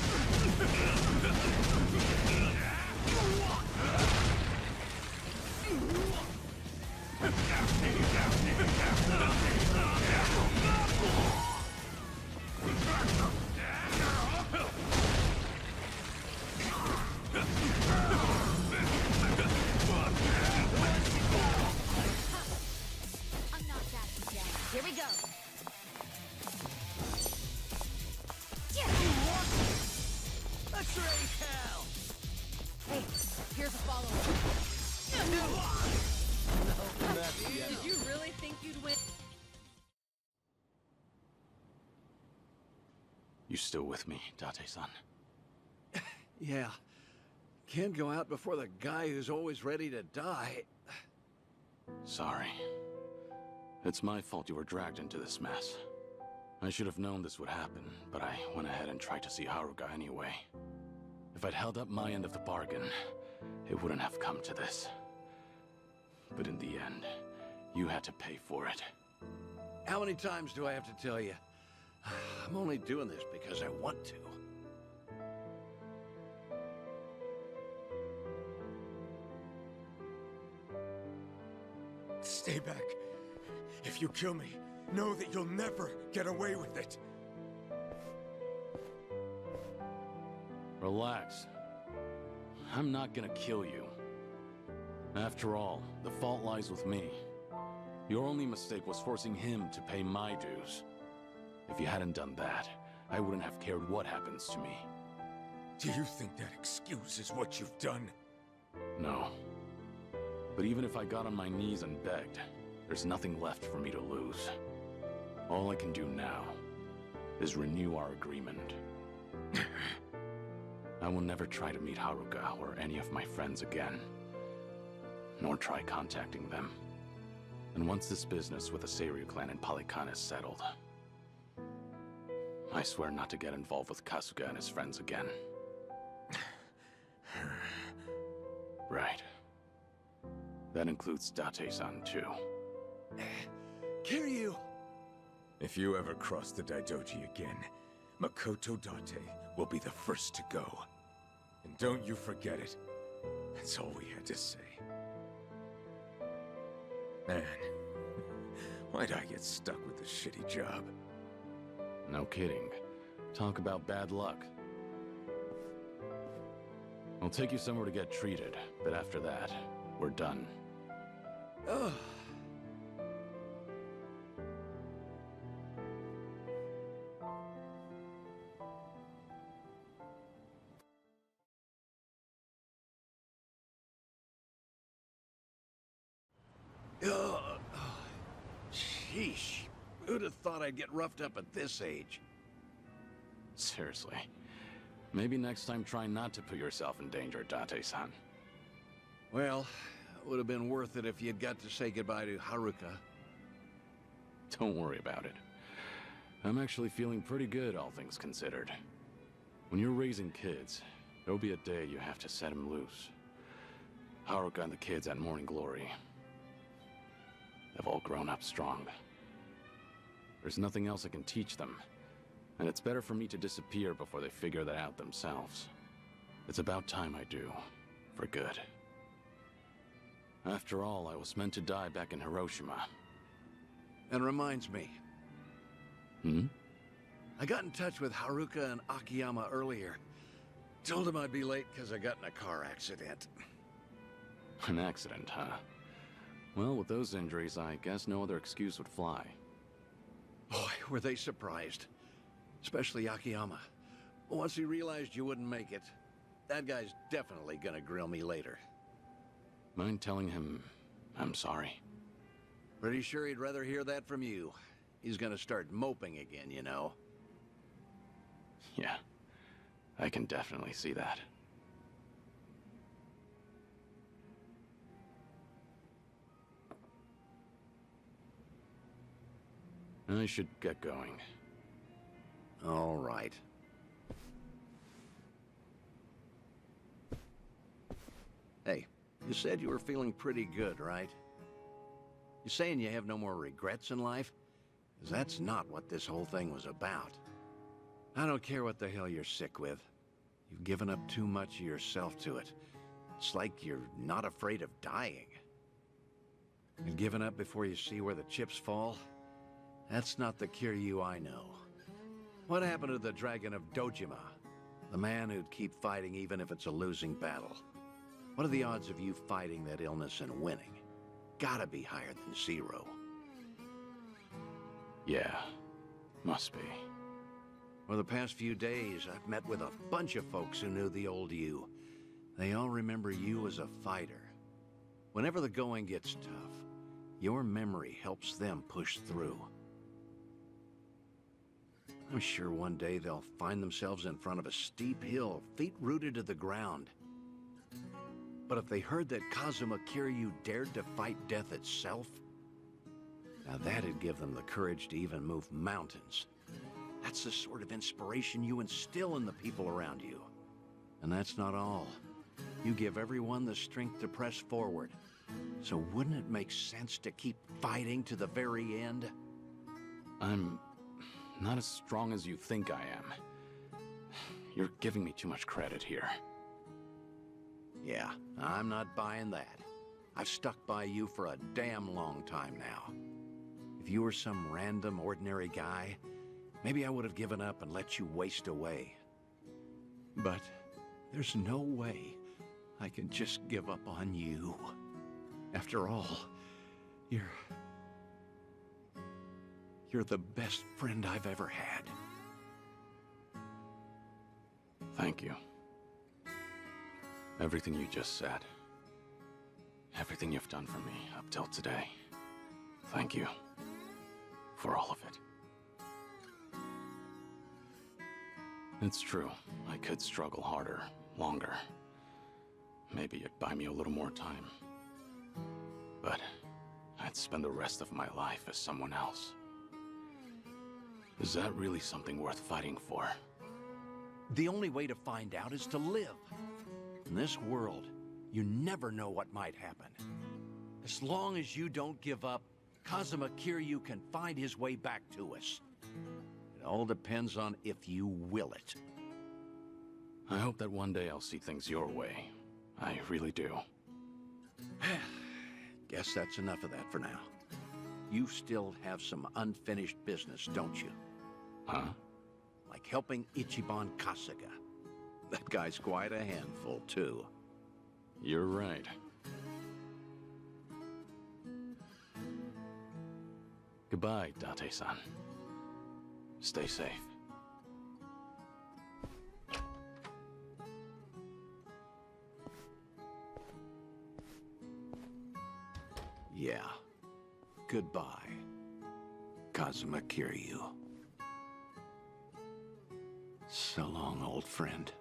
not backing down. Here we go. Let's raise hell! Hey, here's a follow-up. Did you really think you'd win? You still with me, Date-san? Yeah. Can't go out before the guy who's always ready to die. Sorry. It's my fault you were dragged into this mess. I should have known this would happen, but I went ahead and tried to see Haruka anyway. If I'd held up my end of the bargain, it wouldn't have come to this. But in the end, you had to pay for it. How many times do I have to tell you? I'm only doing this because I want to. Stay back. If you kill me, know that you'll never get away with it. Relax. I'm not gonna kill you. After all, the fault lies with me. Your only mistake was forcing him to pay my dues. If you hadn't done that, I wouldn't have cared what happens to me. Do you think that excuses what you've done? No. But even if I got on my knees and begged, there's nothing left for me to lose. All I can do now is renew our agreement. I will never try to meet Haruka or any of my friends again, nor try contacting them. And once this business with the Seiryu clan in Polycon is settled, I swear not to get involved with Kasuga and his friends again. Right. That includes Date-san too. Kiryu! If you ever cross the Daidoji again, Makoto Date will be the first to go. And don't you forget it. That's all we had to say. Man, why'd I get stuck with this shitty job? No kidding. Talk about bad luck. I'll take you somewhere to get treated, but after that, we're done. Ugh. Sheesh. Who'd have thought I'd get roughed up at this age? Seriously. Maybe next time try not to put yourself in danger, Date-san. Well, it would have been worth it if you'd got to say goodbye to Haruka. Don't worry about it. I'm actually feeling pretty good, all things considered. When you're raising kids, there'll be a day you have to set them loose. Haruka and the kids at Morning Glory, they've all grown up strong. There's nothing else I can teach them, and it's better for me to disappear before they figure that out themselves. It's about time I do, for good. After all, I was meant to die back in Hiroshima. And reminds me. I got in touch with Haruka and Akiyama earlier. Told them I'd be late because I got in a car accident. An accident, huh? Well, with those injuries, I guess no other excuse would fly. Boy, were they surprised. Especially Akiyama. Once he realized you wouldn't make it, that guy's definitely gonna grill me later. Mind telling him I'm sorry? Pretty sure he'd rather hear that from you. He's gonna start moping again, you know. Yeah, I can definitely see that. I should get going. All right. Hey, you said you were feeling pretty good, right? You saying you have no more regrets in life? 'Cause that's not what this whole thing was about. I don't care what the hell you're sick with. You've given up too much of yourself to it. It's like you're not afraid of dying. And giving up before you see where the chips fall? That's not the Kiryu I know. What happened to the Dragon of Dojima? The man who'd keep fighting even if it's a losing battle. What are the odds of you fighting that illness and winning? Gotta be higher than 0. Yeah, must be. For the past few days, I've met with a bunch of folks who knew the old you. They all remember you as a fighter. Whenever the going gets tough, your memory helps them push through. I'm sure one day they'll find themselves in front of a steep hill, feet rooted to the ground. But if they heard that Kazuma Kiryu dared to fight death itself, now that'd give them the courage to even move mountains. That's the sort of inspiration you instill in the people around you. And that's not all. You give everyone the strength to press forward. So wouldn't it make sense to keep fighting to the very end? I'm not as strong as you think I am. You're giving me too much credit here. Yeah, I'm not buying that. I've stuck by you for a damn long time now. If you were some random, ordinary guy, maybe I would have given up and let you waste away. But there's no way I can just give up on you. After all, you're the best friend I've ever had. Thank you. Everything you just said. Everything you've done for me up till today. Thank you. For all of it. It's true. I could struggle harder, longer. Maybe it'd buy me a little more time. But I'd spend the rest of my life as someone else. Is that really something worth fighting for? The only way to find out is to live. In this world, you never know what might happen. As long as you don't give up, Kazuma Kiryu can find his way back to us. It all depends on if you will it. I hope that one day I'll see things your way. I really do. Guess that's enough of that for now. You still have some unfinished business, don't you? Huh? Like helping Ichiban Kasuga. That guy's quite a handful, too. You're right. Goodbye, Date-san. Stay safe. Yeah. Goodbye, Kazuma Kiryu. So long, old friend.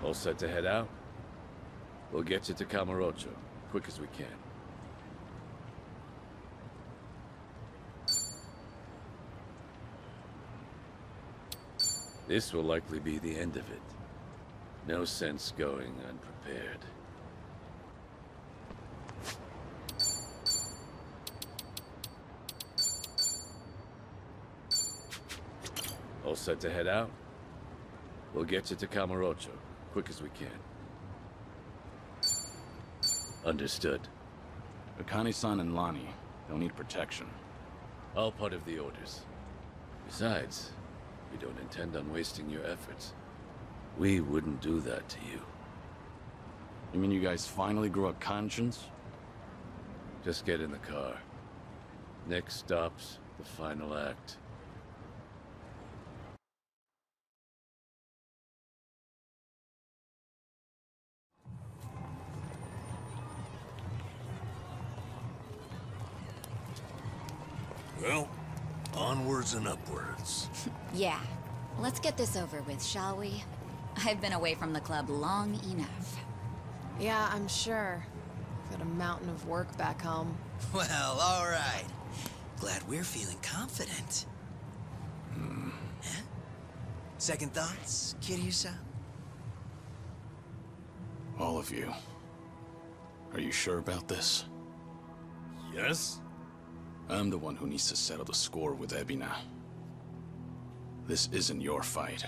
All set to head out? We'll get you to Kamurocho, quick as we can. This will likely be the end of it. No sense going unprepared. All set to head out? We'll get you to Kamurocho, quick as we can. Understood. Akane-san and Lani, they'll need protection. All part of the orders. Besides, we don't intend on wasting your efforts. We wouldn't do that to you. You mean you guys finally grew a conscience? Just get in the car. Next stop's the final act. Well, Onwards and upwards. Yeah. Let's get this over with, shall we? I've been away from the club long enough. Yeah, I'm sure. Got a mountain of work back home. Well, all right. Glad we're feeling confident. Huh? Second thoughts, Kiryu-san? All of you. Are you sure about this? Yes? I'm the one who needs to settle the score with Ebina. This isn't your fight.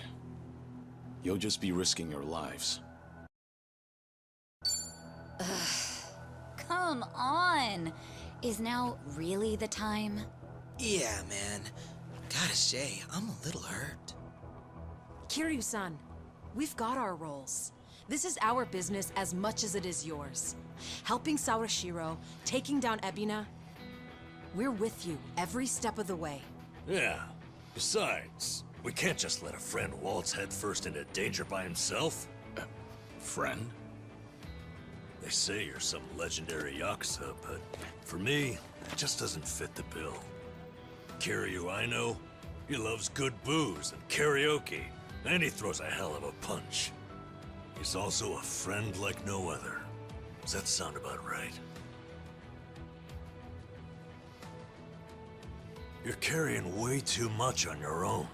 You'll just be risking your lives. Come on! Is now really the time? Yeah, man. Gotta say, I'm a little hurt. Kiryu-san, we've got our roles. This is our business as much as it is yours. Helping Sawashiro, taking down Ebina. We're with you every step of the way. Yeah. Besides, we can't just let a friend waltz headfirst into danger by himself. Friend? They say you're some legendary yakuza, but for me, it just doesn't fit the bill. Kiryu, I know, he loves good booze and karaoke, and he throws a hell of a punch. He's also a friend like no other. Does that sound about right? You're carrying way too much on your own.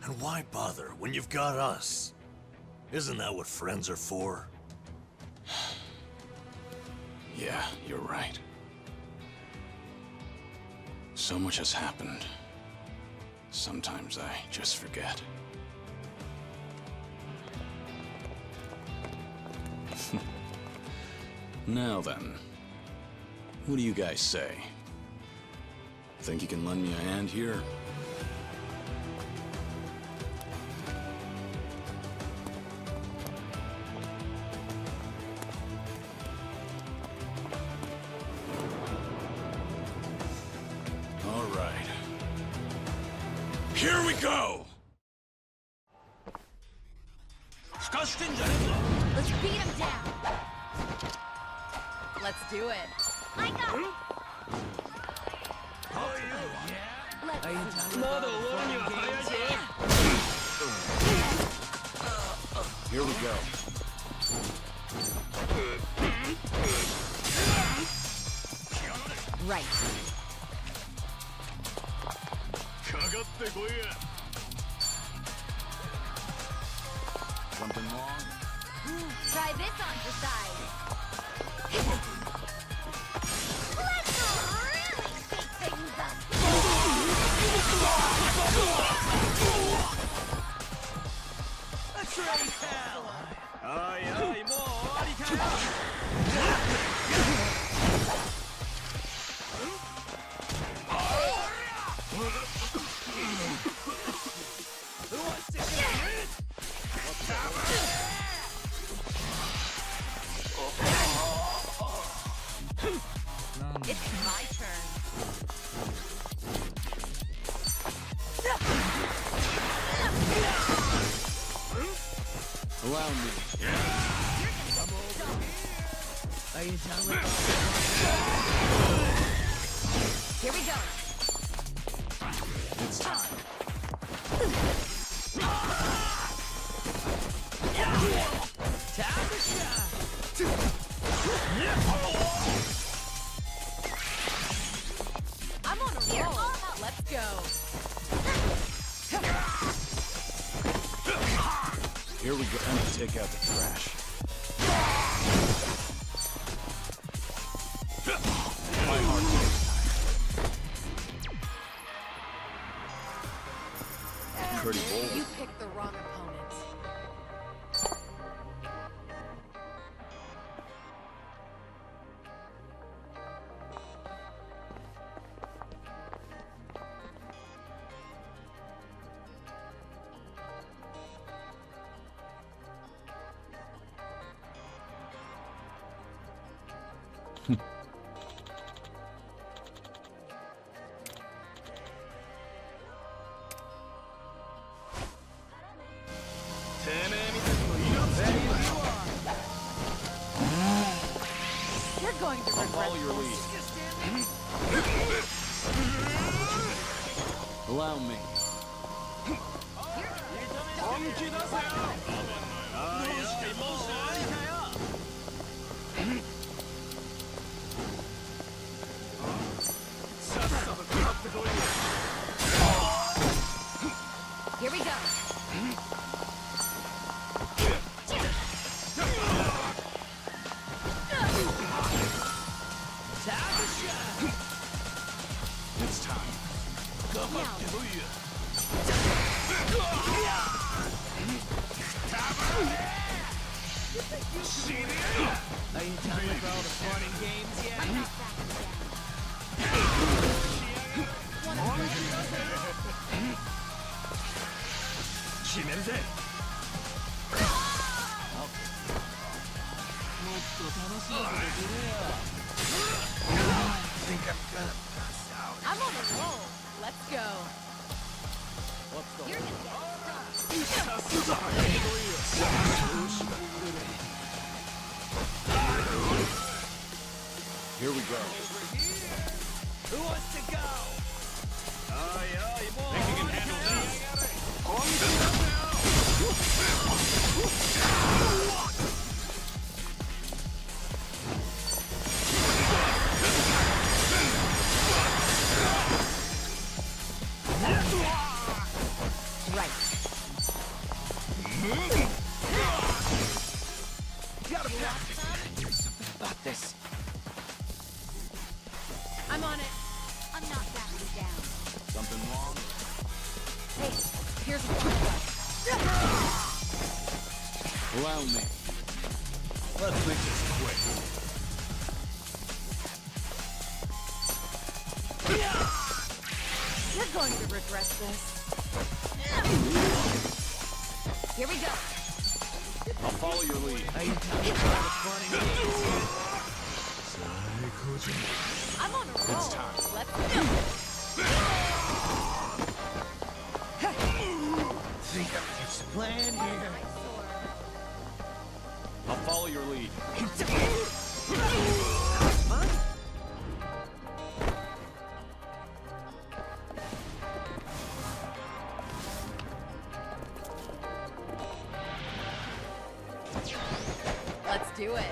And why bother when you've got us? Isn't that what friends are for? Yeah, you're right. So much has happened. Sometimes I just forget. Now then, what do you guys say? Think you can lend me a hand here? All right. Here we go! Let's beat him down! Let's do it. I got it! Here we go. Right. Something wrong? Try this on for size. Let's really shake things up. It's my turn. Allow me. Are you done with Here we go. It's time. time to shine? I'm on a roll. Let's go. Here we go. Time to take out the trash. My heart is pretty bold. You picked the wrong opponent. Allow me. Here we go. It's time. Come on, Are you done with all the fun and games yet? I'm on a roll. Let's go. You're gonna get Here we go. Who wants to go? Think you can handle this? right. Gotta be There's something about this. I'm on it. I'm not backing down. Something wrong? Hey, here's what. Allow me. Let's make this quick. You're going to regret this. Here we go. I'll follow your lead. Are you done with all the fun and games yet? I'm on a roll. It's time. Let's go. Think there's a plan here. I'll follow your lead. Let's do it.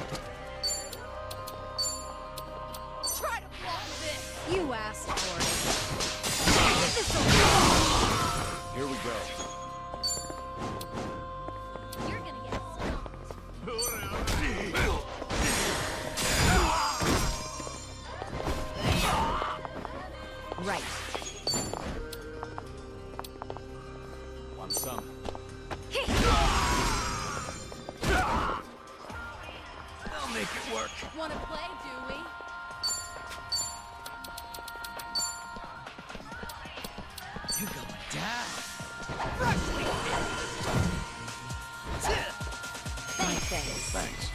Try to block this. You asked for it. Here we go. You're gonna get stumped. Right. Want some? I'll make it work. Wanna play, do we? You're going down. Thanks. Thanks.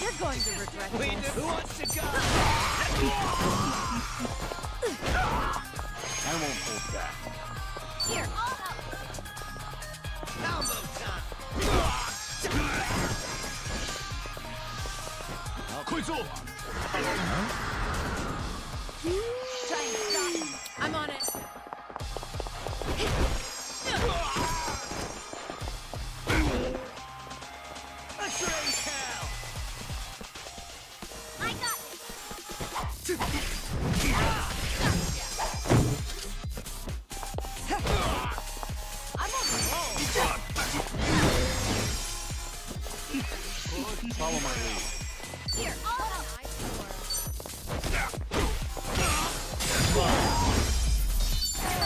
You're going to regret Wait, this. who wants to go? I won't hold back. Here, all up. Combo time. Try and stop me. I'm on it. X-ray hell. I got it. I'm on a roll. Follow my lead. Here, all up.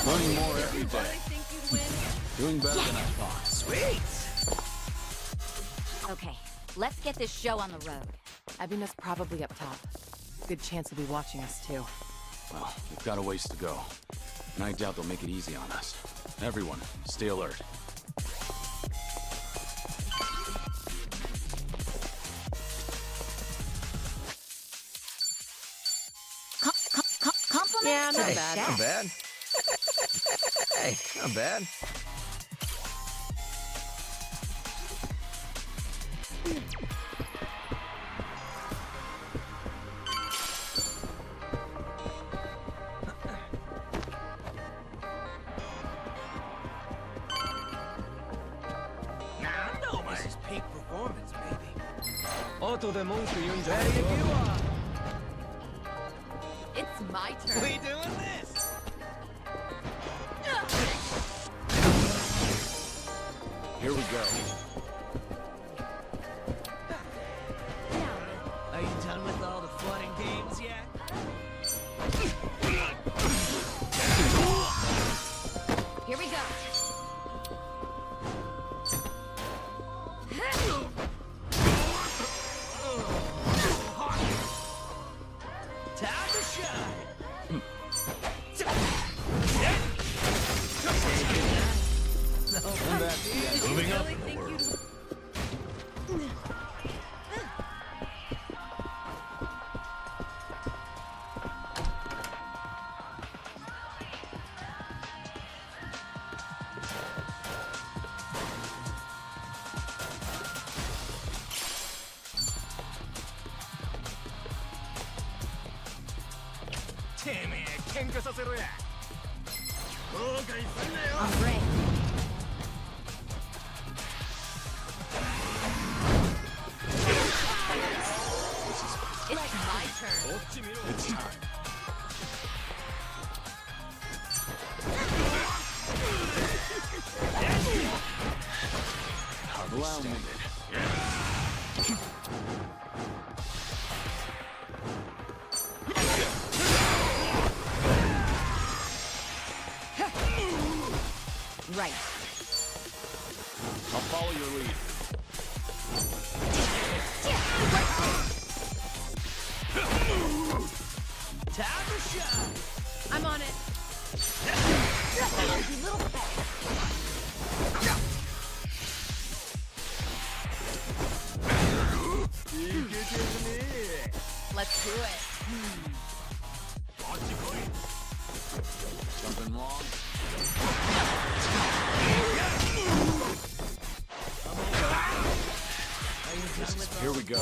Learning more every day. Think you'd win? Doing better than I thought. Sweet. Okay, let's get this show on the road. Abina's probably up top. Good chance he'll be watching us too. Well, we've got a ways to go. And I doubt they'll make it easy on us. Everyone, stay alert. Compliments Yeah, to not the bad. chef. Not bad. Hey, not bad. peak performance, baby. 後で文句言うんじゃないよ。It's my turn. We doing this? Here we go. Are you done with all the fun and games yet? Here we go. Time to shine. Moving up in the world. I'm Bryce. It's my turn. It's time. Allow me. Right. I'll follow your lead. Time to shine. I'm on it. You little Let's do it. Something wrong? Here we go.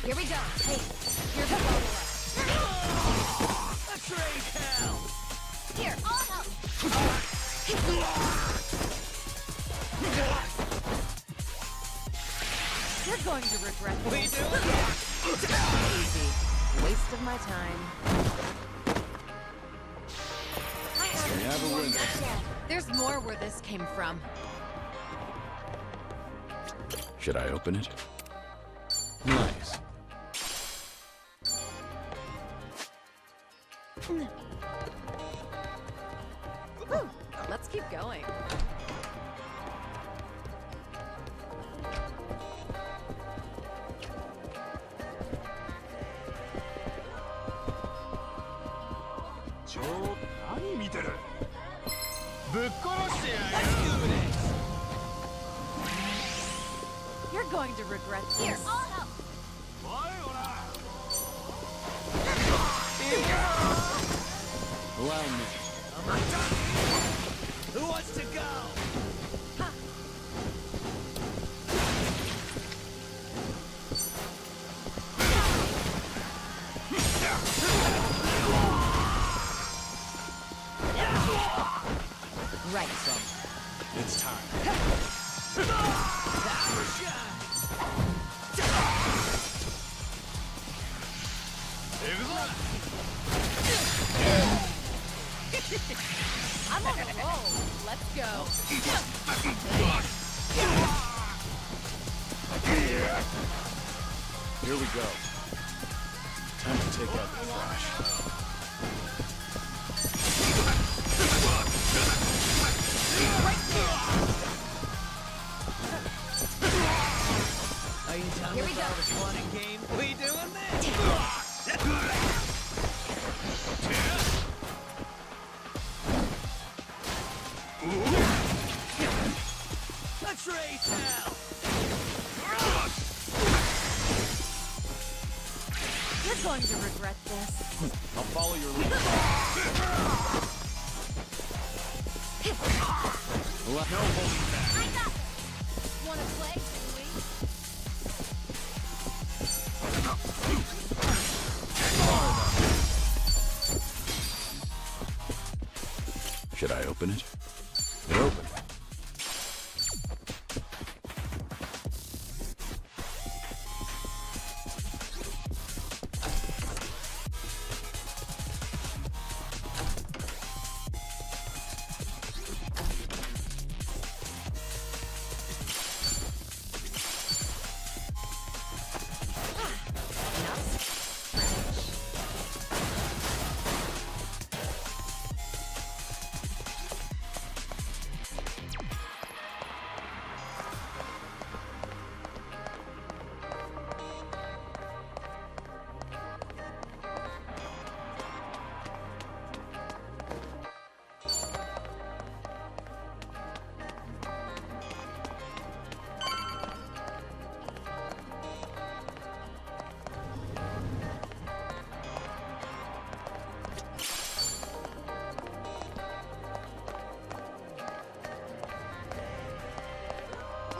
Here we go. Hey, here's a follow-up. Let's raise hell. Here, I'll help. You're going to regret this. We doing it? Easy. Waste of my time. We have a winner. There's more where this came from. Should I open it? Nice. Let's keep going. You're going to regret this. Here, I'll help. Allow me. Who wants to go? Right. It's time. Time to shine. I'm on a roll. Let's go. Here we go. Time to take out the trash. Are you done Here we with go. all the fun and games? We doing this? Let's raise hell. You're going to regret this. I'll follow your lead. No holding back. I got this. Wanna play, we? Should I open it? It opened.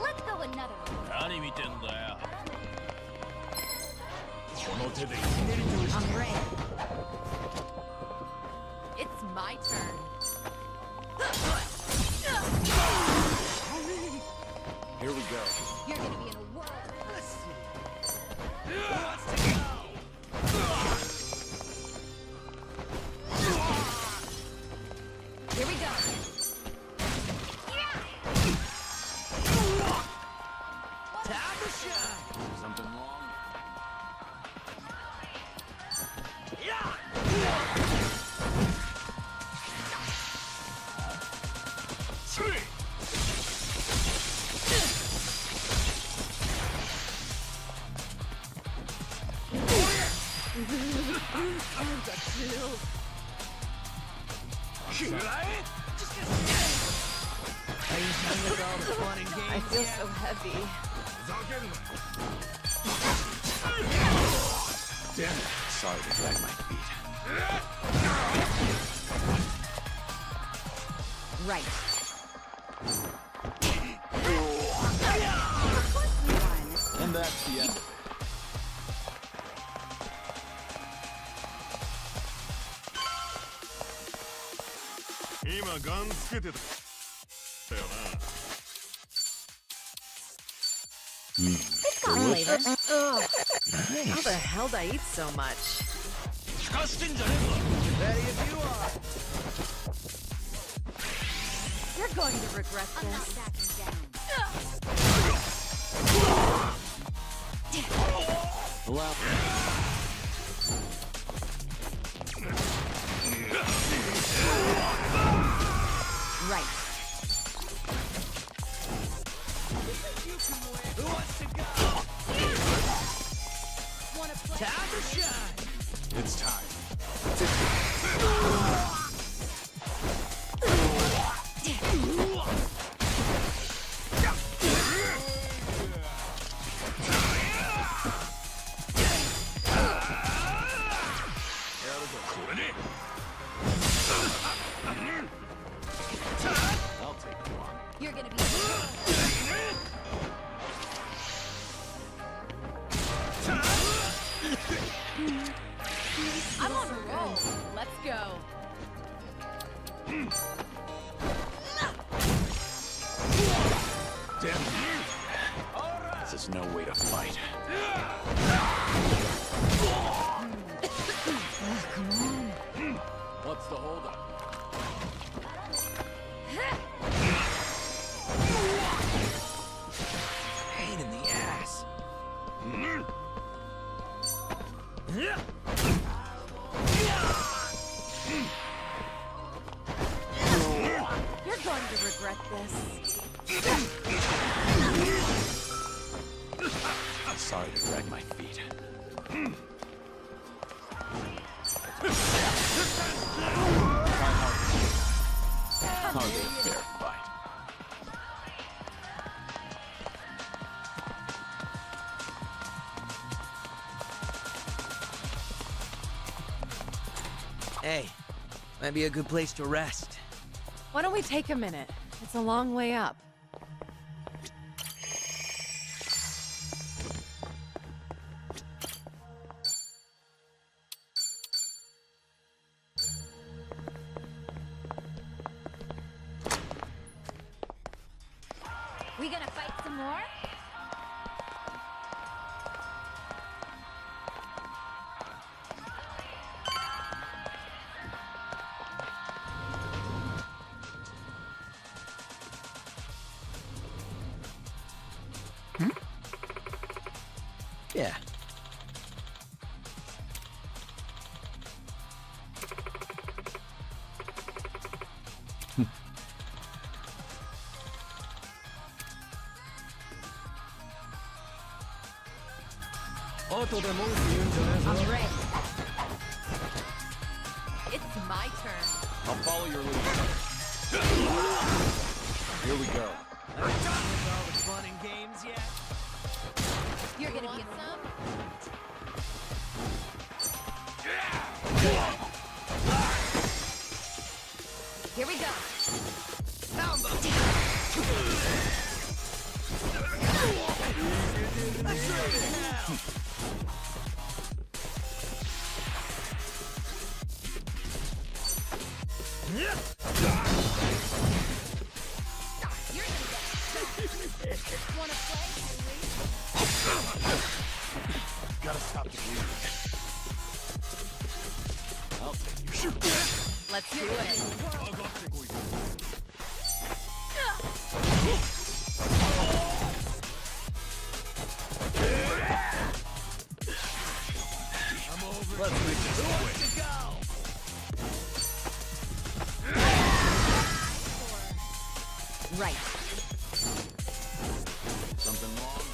Let's go another one. 何見てんだよ。この手でいきなりと I'm ready. It's my turn. Here we go. You're gonna be in a whirl. Here we go. Something wrong? Are you done with all the fun and games? I feel so heavy. Damn it. Sorry to drag my feet. Right. And that's the end. It's got flavor. Ugh. How the hell did I eat so much? Ready if you are. You're going to regret I'm not this. backing down. Well, Right. Who wants to go? Wanna play? Time to shine. It's time. I'll take one. You're gonna be. I'm on a roll. Let's go. Damn it. This is no way to fight. What's the holdup? Pain in the ass. You're going to regret this. Sorry to drag my feet. Hardly a fair fight. Hey, might be a good place to rest. Why don't we take a minute? It's a long way up. gonna fight some more? Yeah. I'm ready. It's my turn. I'll follow your lead. Here we go. Are we done with all the fun and games yet? You're gonna get some? Here we go. Wanna play? Gotta stop the bleeding. I'll take you. Let's do it. I'm over. Let's make this quick. To go. Right. Something wrong?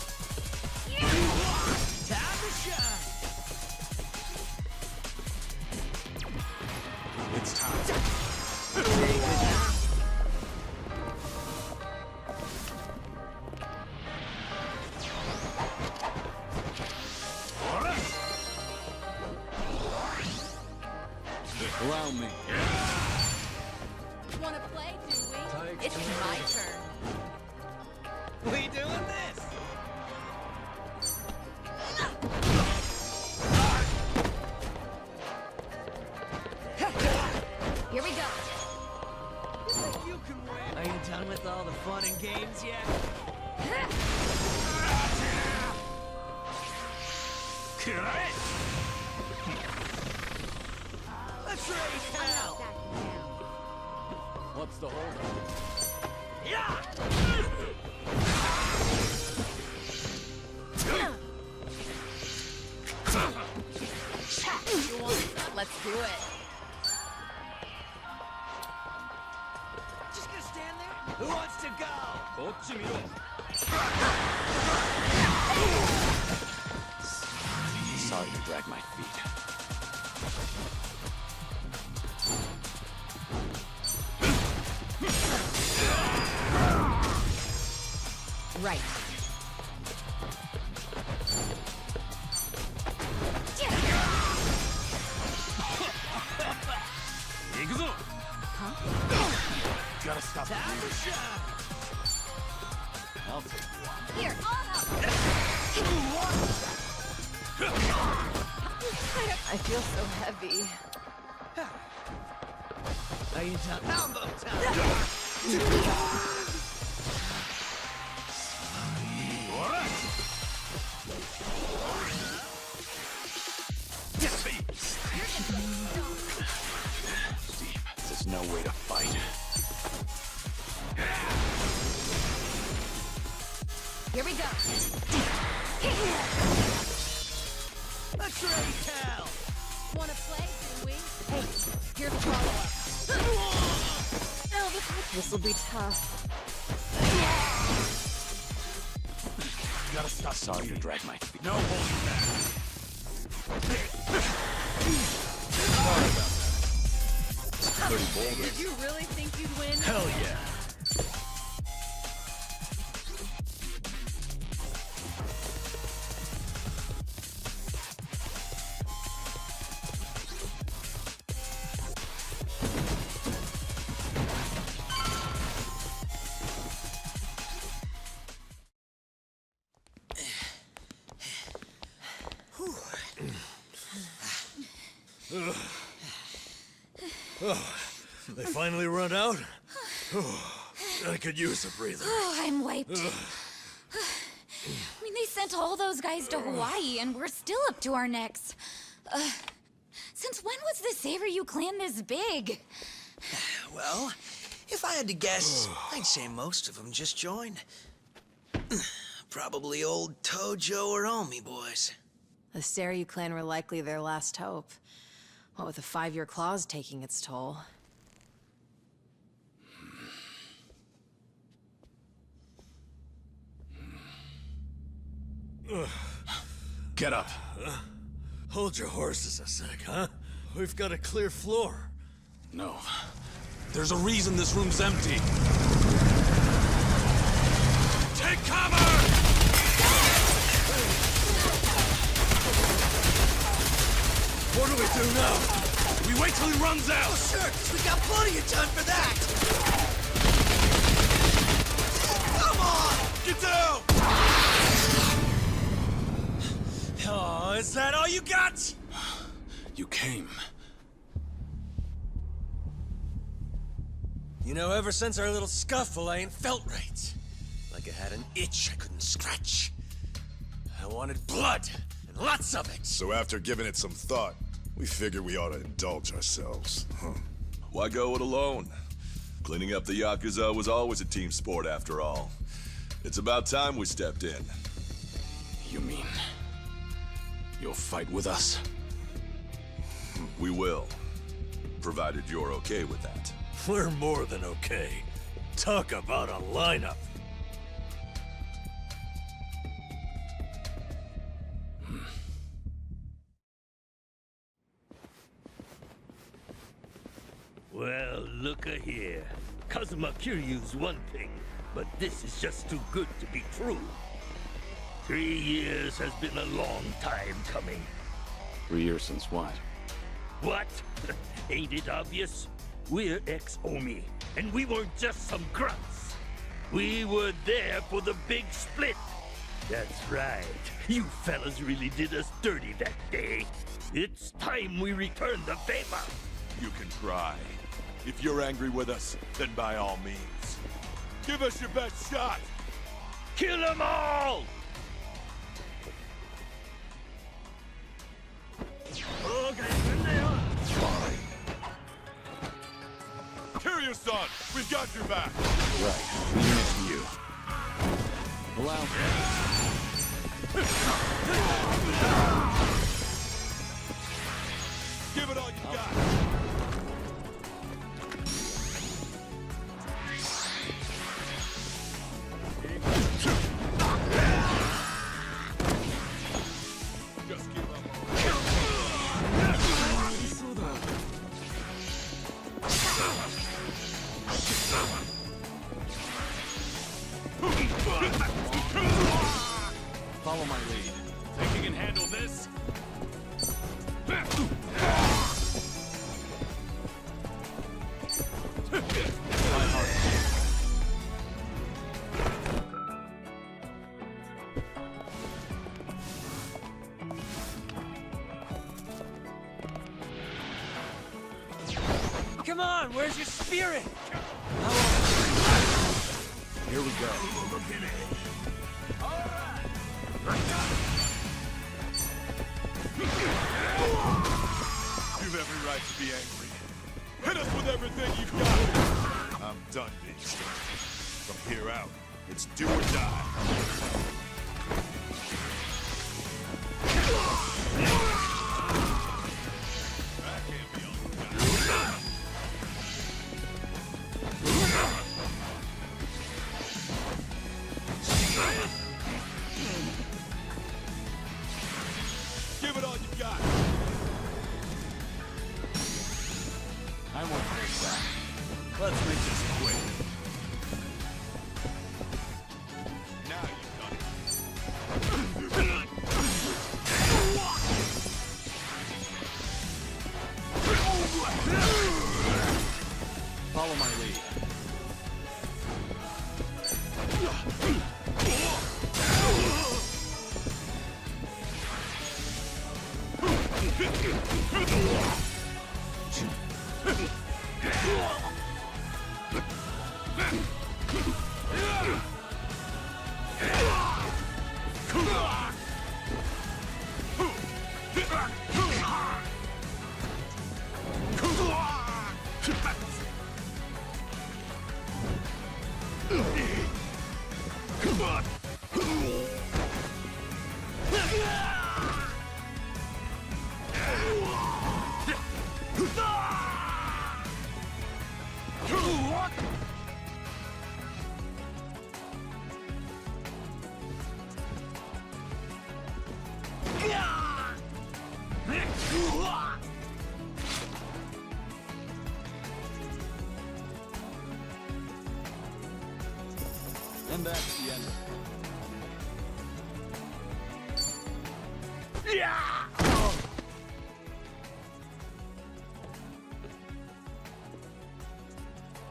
Time to shine. It's time. Allow me. Wanna play, do we? It's my turn. We doing this? Here we go. You think you can win? Are you done with all the fun and games yet? Let's raise hell! What's the holdup? Yeah! You want some? Let's do it. Just gonna stand there? Who wants to go? Sorry to drag my feet. Right. Gotta stop the Time bleeding. to shine! I'll take you. Here, I'll help. I feel so heavy. Are you done? Mambo time! Steve, this is no way to fight. Here we go. Let's raise hell! Wanna play, do we? Hey, here's a follow-up. Oh, this'll be tough. Gotta stop. Sorry to drag my feet. No holding back. Sorry about that. Pretty bold. Did you really think you'd win? Hell yeah. They finally run out? I could use a breather. Oh, I'm wiped. I mean, they sent all those guys to Hawaii, and we're still up to our necks. Since when was the Saberyu clan this big? Well, if I had to guess, I'd say most of them just joined. Probably old Tojo or Omi boys. The Saberyu clan were likely their last hope. What with the 5-year clause taking its toll. Get up. Hold your horses a sec, huh? We've got a clear floor. No. There's a reason this room's empty. Take cover! What do we do now? We wait till he runs out! Oh, sure, 'cause we got plenty of time for that! Come on! Get down! Oh, is that all you got? You came. You know, ever since our little scuffle, I ain't felt right. Like I had an itch I couldn't scratch. I wanted blood, and lots of it. So after giving it some thought, we figured we ought to indulge ourselves. Why go it alone? Cleaning up the yakuza was always a team sport after all. It's about time we stepped in. You mean you'll fight with us? We will, provided you're okay with that. We're more than okay. Talk about a lineup. Well, look-a here. Kazuma Kiryu's one thing, but this is just too good to be true. 3 years has been a long time coming. 3 years since what? What? Ain't it obvious? We're ex-Omi, and we weren't just some grunts. We were there for the big split. That's right. You fellas really did us dirty that day. It's time we return the favor. You can try. If you're angry with us, then by all means. Give us your best shot! Kill them all! Fine. Kiryu-san, we've got your back! Right. We missed you. Allow me. Give it all you got! Just give up. Follow my lead. Think you can handle this? Come on, where's your spirit? Here we go. You've every right to be angry. Hit us with everything you've got! I'm done being stupid. From here out, it's do or die. Give it all you got. I won't take that. Let's make this quick. Now you've done it. Follow my lead. And that's the end of it. Yeah!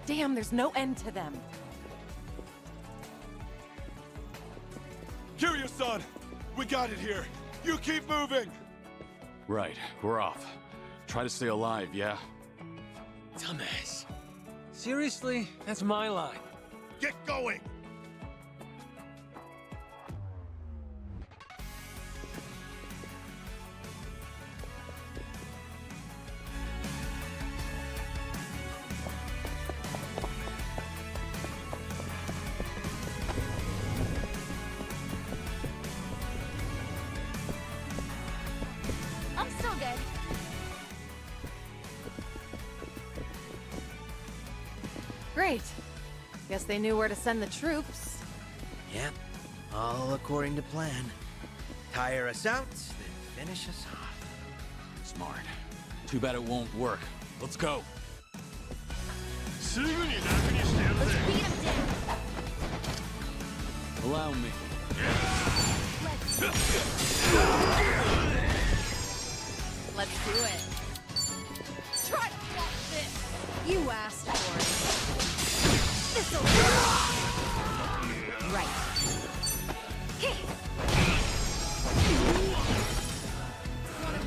Damn, there's no end to them. Kiryu-san! We got it here! You keep moving! Right, we're off. Try to stay alive, yeah? Dumbass. Seriously? That's my line. Get going! I'm still good. Great. Guess they knew where to send the troops. Yep, all according to plan. Tire us out, then finish us off. Smart. Too bad it won't work. Let's go. Let's beat him down. Allow me. Let's do it. Try to block this. You asked for it. This'll Right. Wanna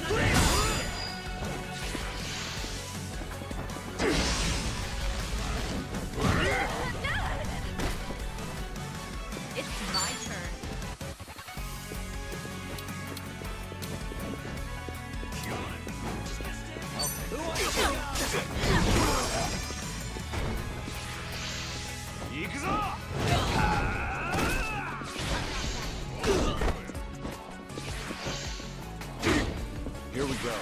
play? It's my turn. Here we go.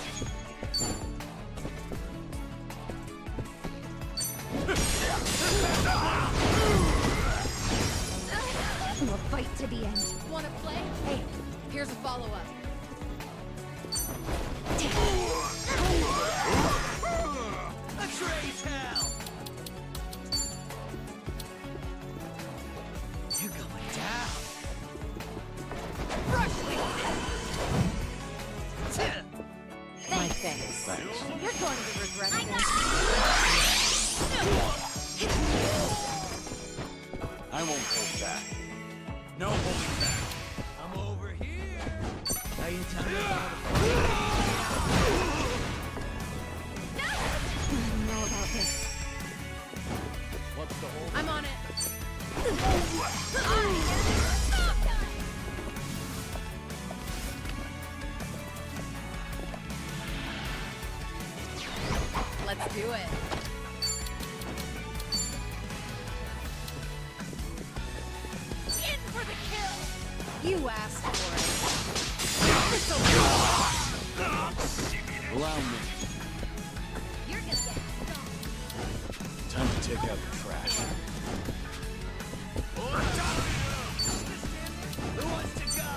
We'll fight to the end. Wanna play? Hey, here's a follow-up. Betray's hell! You're going down. My thanks. Thanks. You're going to regret this. I won't hold back. No holding back. I'm over here. How you telling about I don't know about this. What's the hold? I'm on it. Let's do it. In for the kill. You asked for Allow me. You're gonna get stung. Time to take out the trash. who wants to go?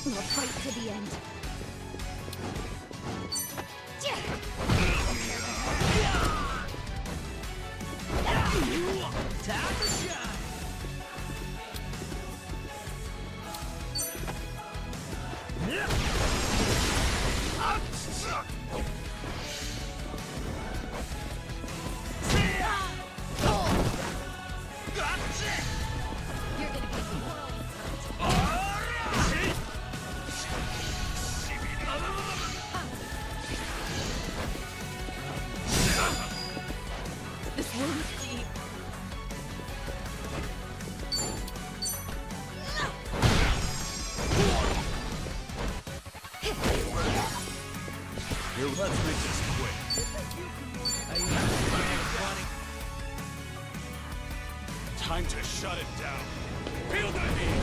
We'll fight to the end. Time to shine. You're gonna get spoiled. This one's deep. Here, let's make this quick. Time to shut it down. Feel the heat!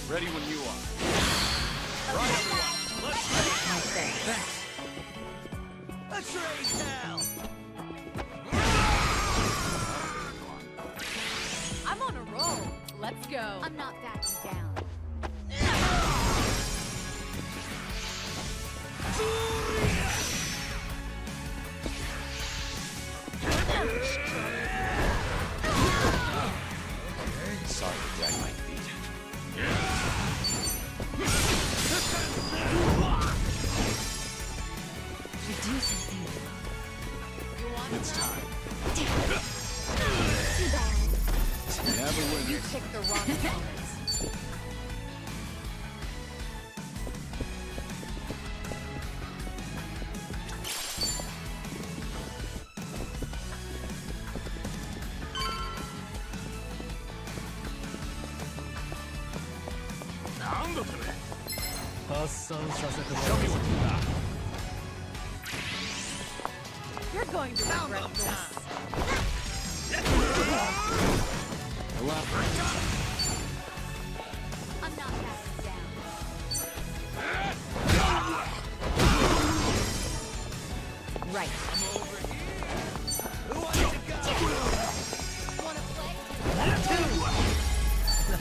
Ready when you are. Right, everyone. Let's raise. My thing. Let's raise hell. I'm on a roll. Let's go. I'm not backing down. Sorry to drag my feet. You do something. It's time. Too bad. Never win. You picked the wrong moments. You're going to regret this. I'm not backing down. Right. Who wants to go? Wanna play? No.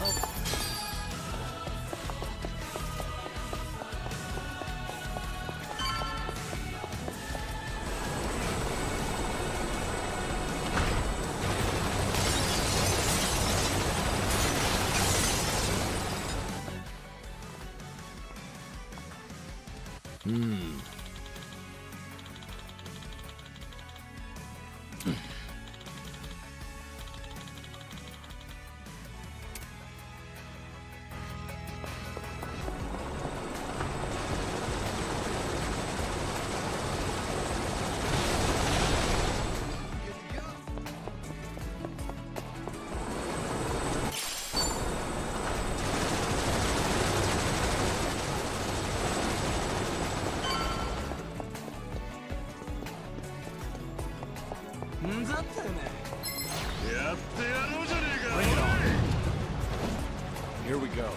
Here we go.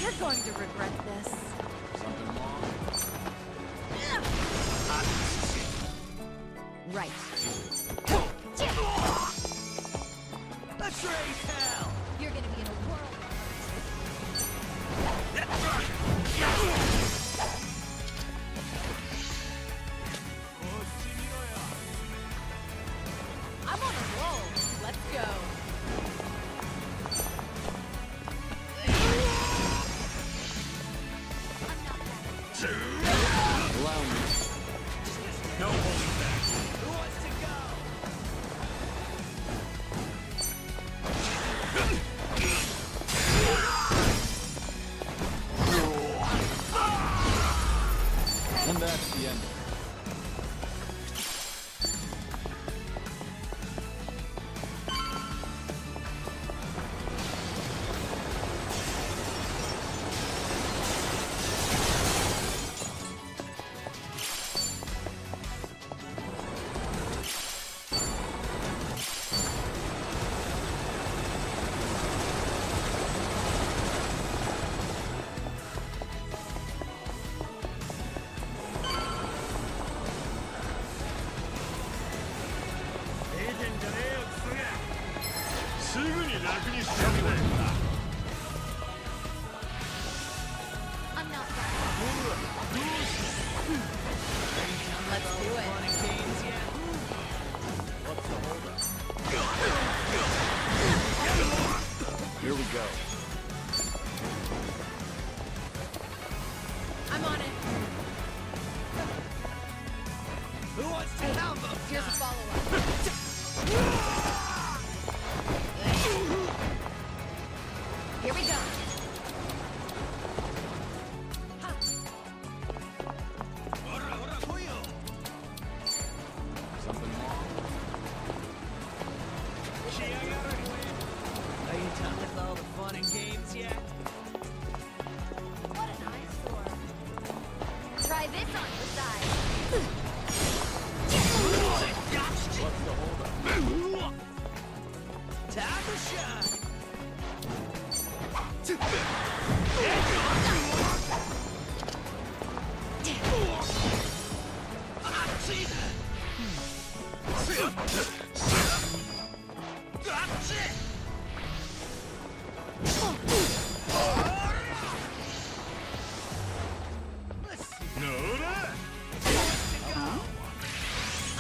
You're going to regret this. Something wrong? Right. Let's raise hell. You're gonna be in a whirlwind. I'm on a roll. Let's go. Allow me. No holding back. Who wants to go? And that's the end. I'm not backing Let's do it. Here we go. I'm on it. Who wants to combo? Here's a follow-up. Here we go. Something wrong? Are you done with all the fun and games yet? What an eyesore. Try this on the side. Gotcha.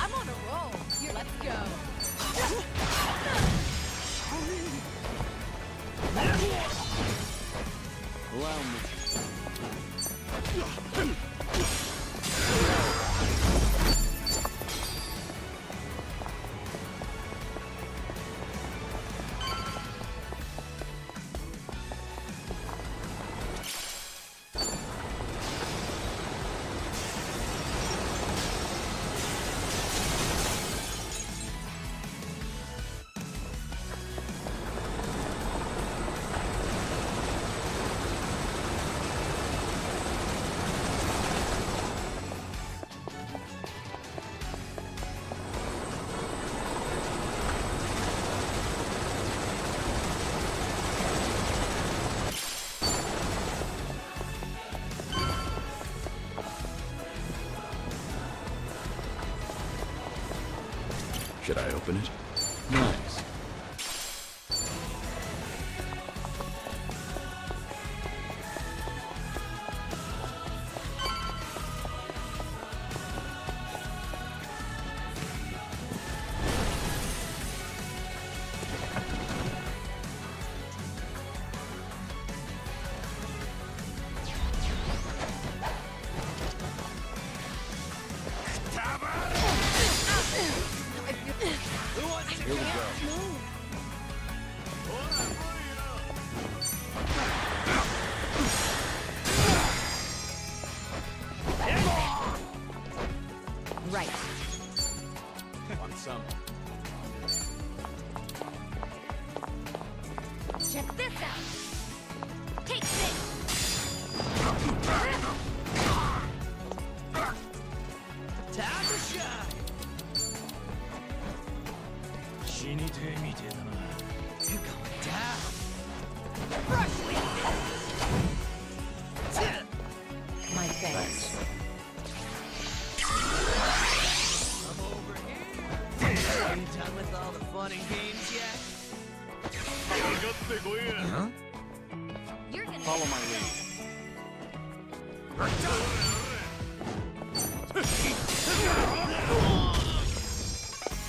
I'm on a roll. Let's go. Allow me. Should I open it? Nice. Here we go. Right. Want some? Check this out. Take this. Time to shine. You're going down. Brush with this. My thanks. I'm over here. Are you done with all the fun and games yet? Huh? You're gonna Follow my lead.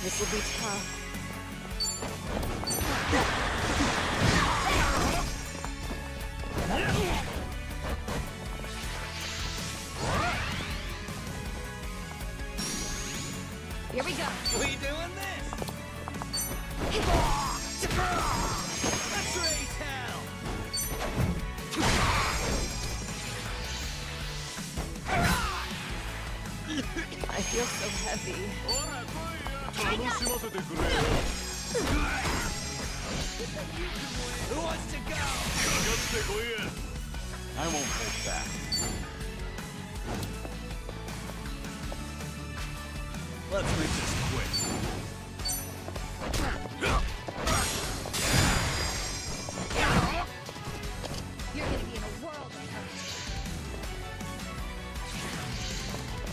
This will be tough. Here we go. We doing this? Let's raise hell. I feel so heavy. Who wants to go? I won't hold back. Let's make this quick. You're gonna be in a world of hurt.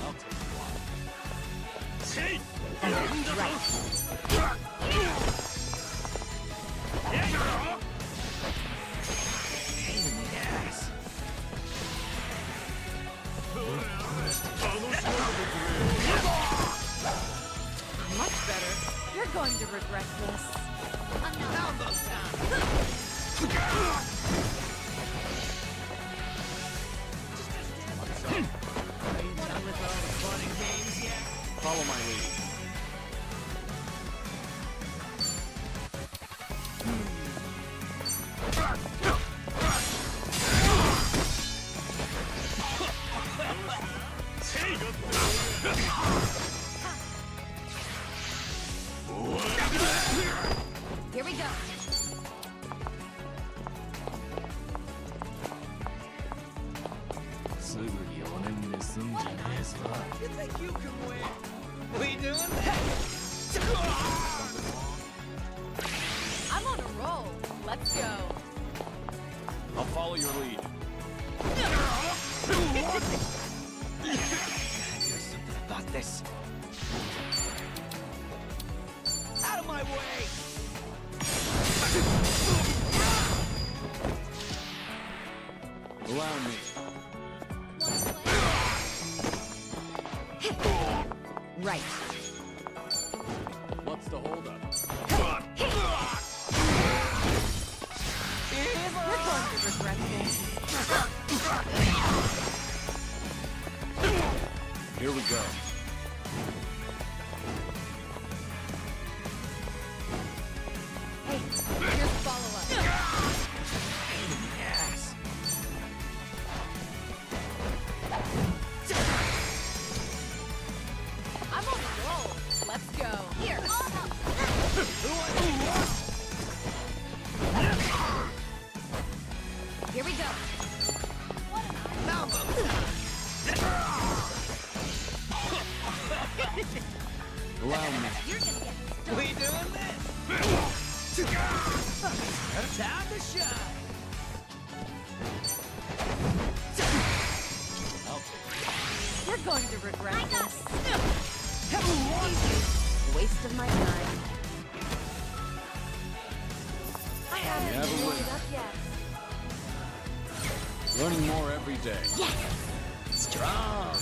I'll take a while. Yes. Much better. You're going to regret this. Elbow time. Are you done with all the fun and games yet? Follow my lead. Here we go. You think you can win? We doing that? I'm on a roll. Let's go. I'll follow your lead. Do something about this. Out of my way! Allow me. Right. What's the holdup? We're going to regret this. Here we go. Hey, here's follow-up. Yes! I'm on the roll. Let's go. Here. Here we go. Allow me. You're gonna get We doing this? Time to shine! You're going to regret this. Waste of my time. I haven't have a warmed win. up yet. Learning more every day. Yes! Strong!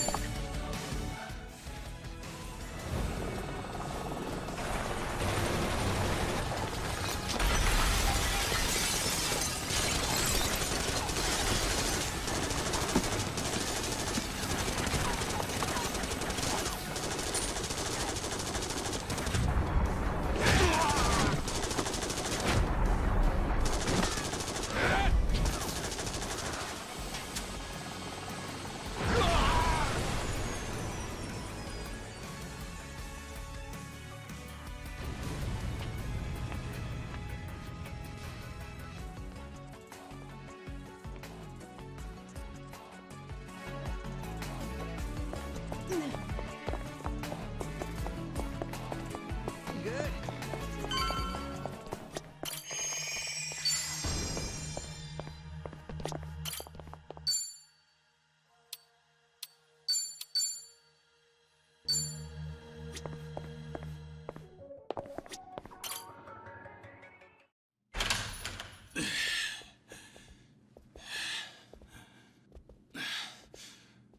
Good.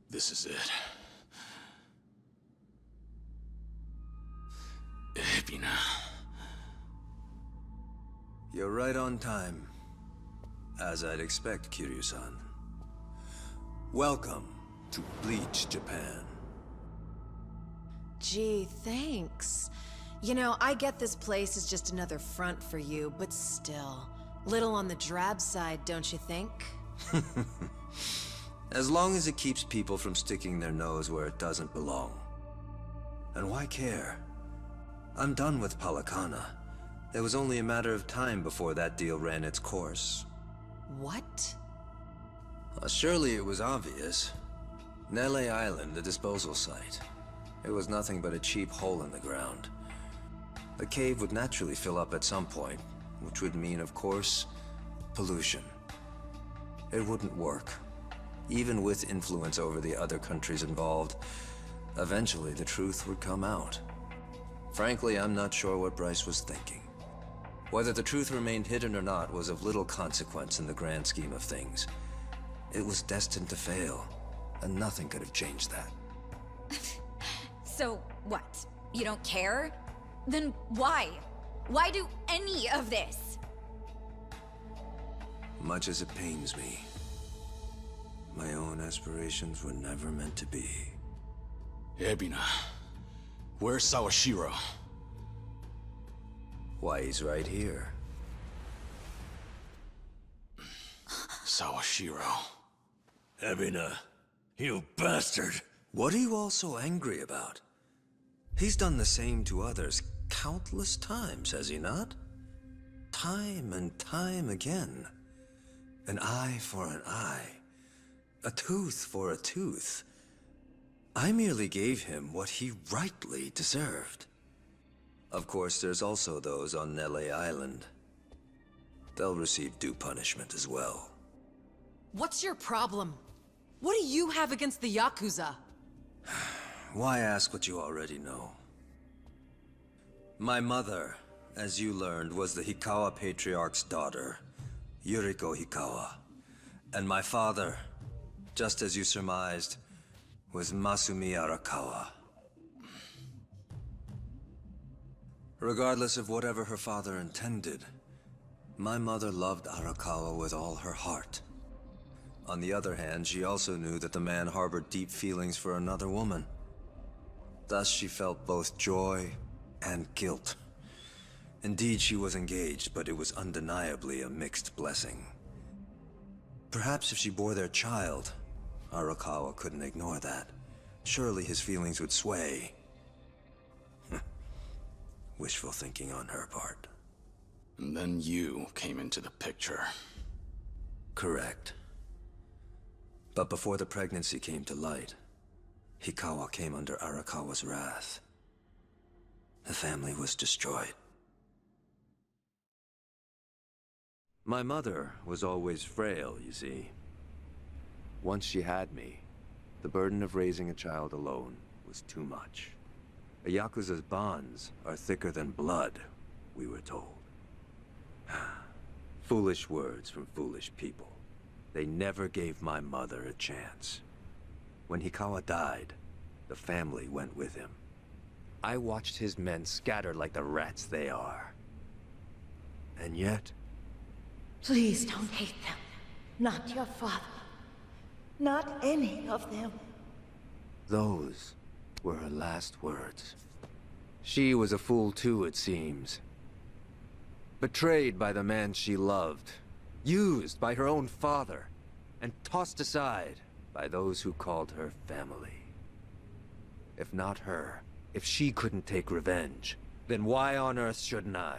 This is it. Ebina. You're right on time. As I'd expect, Kiryu-san. Welcome to Bleach, Japan. Gee, thanks. You know, I get this place is just another front for you, but still. Little on the drab side, don't you think? As long as it keeps people from sticking their nose where it doesn't belong. And why care? I'm done with Palakana. It was only a matter of time before that deal ran its course. What? Surely it was obvious. Nele Island, the disposal site. It was nothing but a cheap hole in the ground. The cave would naturally fill up at some point, which would mean, of course, pollution. It wouldn't work. Even with influence over the other countries involved, eventually the truth would come out. Frankly, I'm not sure what Bryce was thinking. Whether the truth remained hidden or not was of little consequence in the grand scheme of things. It was destined to fail, and nothing could have changed that. So, what? You don't care? Then why? Why do any of this? Much as it pains me, my own aspirations were never meant to be. Ebina. Where's Sawashiro? Why, he's right here. Sawashiro. Ebina, you bastard! What are you all so angry about? He's done the same to others countless times, has he not? Time and time again. An eye for an eye. A tooth for a tooth. I merely gave him what he rightly deserved. Of course, there's also those on Nele Island. they'll receive due punishment as well. What's your problem? What do you have against the yakuza? Why ask what you already know? My mother, as you learned, was the Hikawa Patriarch's daughter, Yuriko Hikawa. And my father, just as you surmised, was Masumi Arakawa. Regardless of whatever her father intended, my mother loved Arakawa with all her heart. On the other hand, she also knew that the man harbored deep feelings for another woman. Thus, she felt both joy and guilt. Indeed, she was engaged, but it was undeniably a mixed blessing. Perhaps if she bore their child, Arakawa couldn't ignore that. Surely his feelings would sway. Wishful thinking on her part. And then you came into the picture. Correct. But before the pregnancy came to light, Hikawa came under Arakawa's wrath. The family was destroyed. My mother was always frail, you see. Once she had me, the burden of raising a child alone was too much. A yakuza's bonds are thicker than blood, we were told. Foolish words from foolish people. They never gave my mother a chance. When Hikawa died, the family went with him. I watched his men scatter like the rats they are. And yet... Please don't hate them. Not your father. Not any of them. those were her last words. She was a fool too, it seems. Betrayed by the man she loved. Used by her own father. And tossed aside by those who called her family. If not her, if she couldn't take revenge, then why on earth shouldn't I?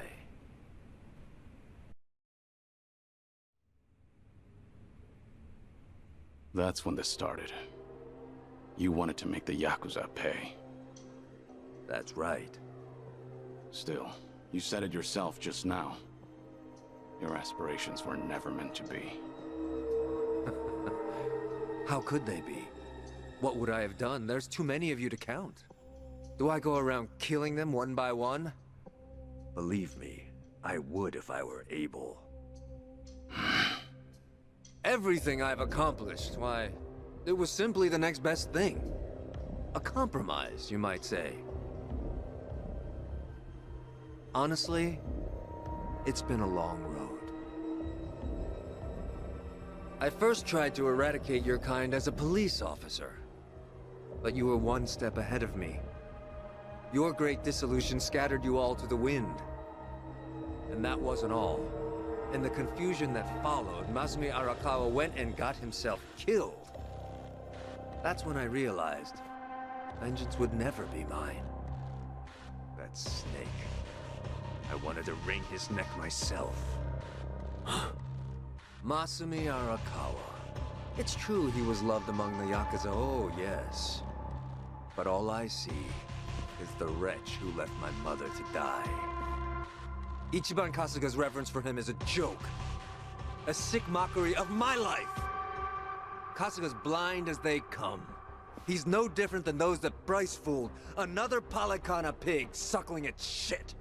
That's when this started. You wanted to make the yakuza pay. That's right. Still, you said it yourself just now. Your aspirations were never meant to be. How could they be? What would I have done? There's too many of you to count. Do I go around killing them one by one? Believe me, I would if I were able. Everything I've accomplished, why, it was simply the next best thing. A compromise, you might say. Honestly, it's been a long road. I first tried to eradicate your kind as a police officer. But you were one step ahead of me. Your great dissolution scattered you all to the wind. And that wasn't all. In the confusion that followed, Masumi Arakawa went and got himself killed. That's when I realized vengeance would never be mine. That snake. I wanted to wring his neck myself. Masumi Arakawa. It's true he was loved among the yakuza, oh yes. But all I see is the wretch who left my mother to die. Ichiban Kasuga's reverence for him is a joke. A sick mockery of my life. Kasuga's blind as they come. He's no different than those that Bryce fooled. Another Palikana pig suckling its shit.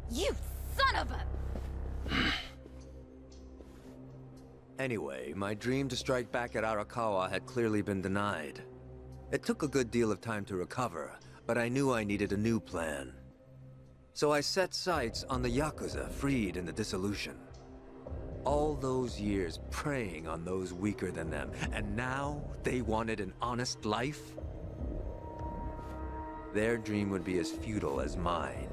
You son of a... Anyway, my dream to strike back at Arakawa had clearly been denied. It took a good deal of time to recover, but I knew I needed a new plan. So I set sights on the yakuza freed in the dissolution. All those years preying on those weaker than them, and now they wanted an honest life? Their dream would be as futile as mine.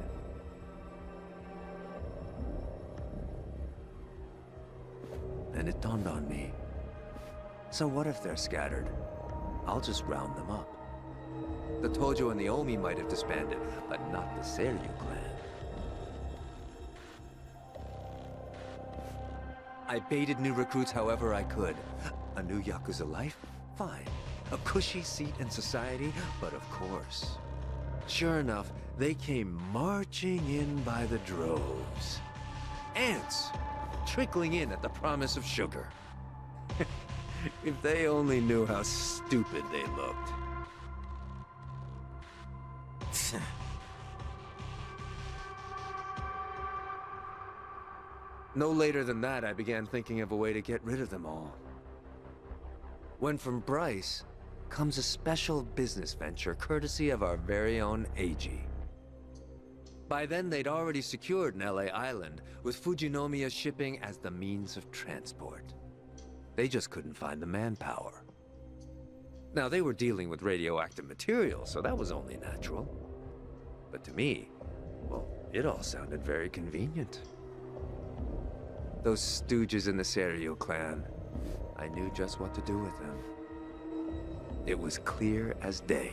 And it dawned on me. So what if they're scattered? I'll just round them up. The Tojo and the Omi might have disbanded, but not the Seiryu clan. I baited new recruits however I could. A new yakuza life? Fine. A cushy seat in society? But of course. Sure enough, they came marching in by the droves. ants, trickling in at the promise of sugar. If they only knew how stupid they looked. No later than that, I began thinking of a way to get rid of them all. When from Bryce comes a special business venture courtesy of our very own AG. By then, they'd already secured an LA Island, with Fujinomiya shipping as the means of transport. They just couldn't find the manpower. Now, they were dealing with radioactive material, so that was only natural. But to me, well, it all sounded very convenient. Those stooges in the Seiryu clan, I knew just what to do with them. It was clear as day.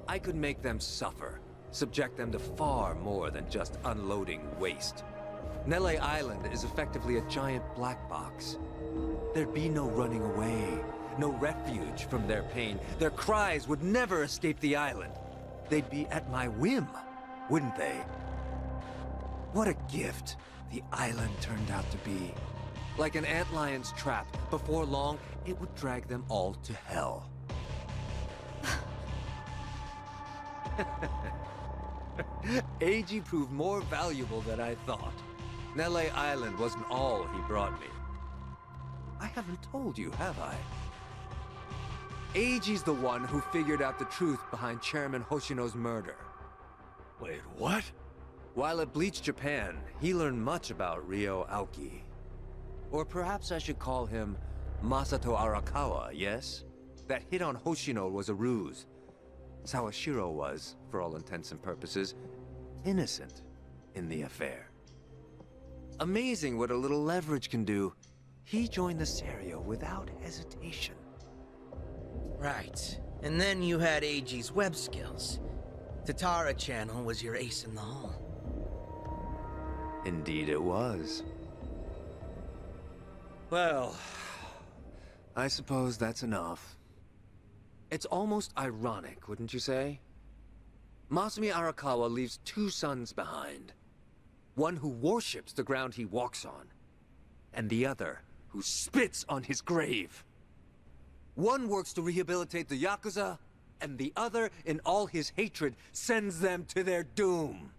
I could make them suffer, subject them to far more than just unloading waste. Nele Island is effectively a giant black box. There'd be no running away, no refuge from their pain. Their cries would never escape the island. They'd be at my whim, wouldn't they? What a gift the island turned out to be. Like an antlion's trap, before long, it would drag them all to hell. AG proved more valuable than I thought. Nele Island wasn't all he brought me. I haven't told you, have I? AG's the one who figured out the truth behind Chairman Hoshino's murder. Wait, what? While at Bleach Japan, he learned much about Ryo Aoki. Or perhaps I should call him Masato Arakawa, yes? That hit on Hoshino was a ruse. Sawashiro was, for all intents and purposes, innocent in the affair. Amazing what a little leverage can do. He joined the Seiryu without hesitation. Right. And then you had AG's web skills. Tatara Channel was your ace in the hole. Indeed it was. Well, I suppose that's enough. It's almost ironic, wouldn't you say? Masumi Arakawa leaves two sons behind. One who worships the ground he walks on, and the other who spits on his grave. One works to rehabilitate the Yakuza, and the other, in all his hatred, sends them to their doom.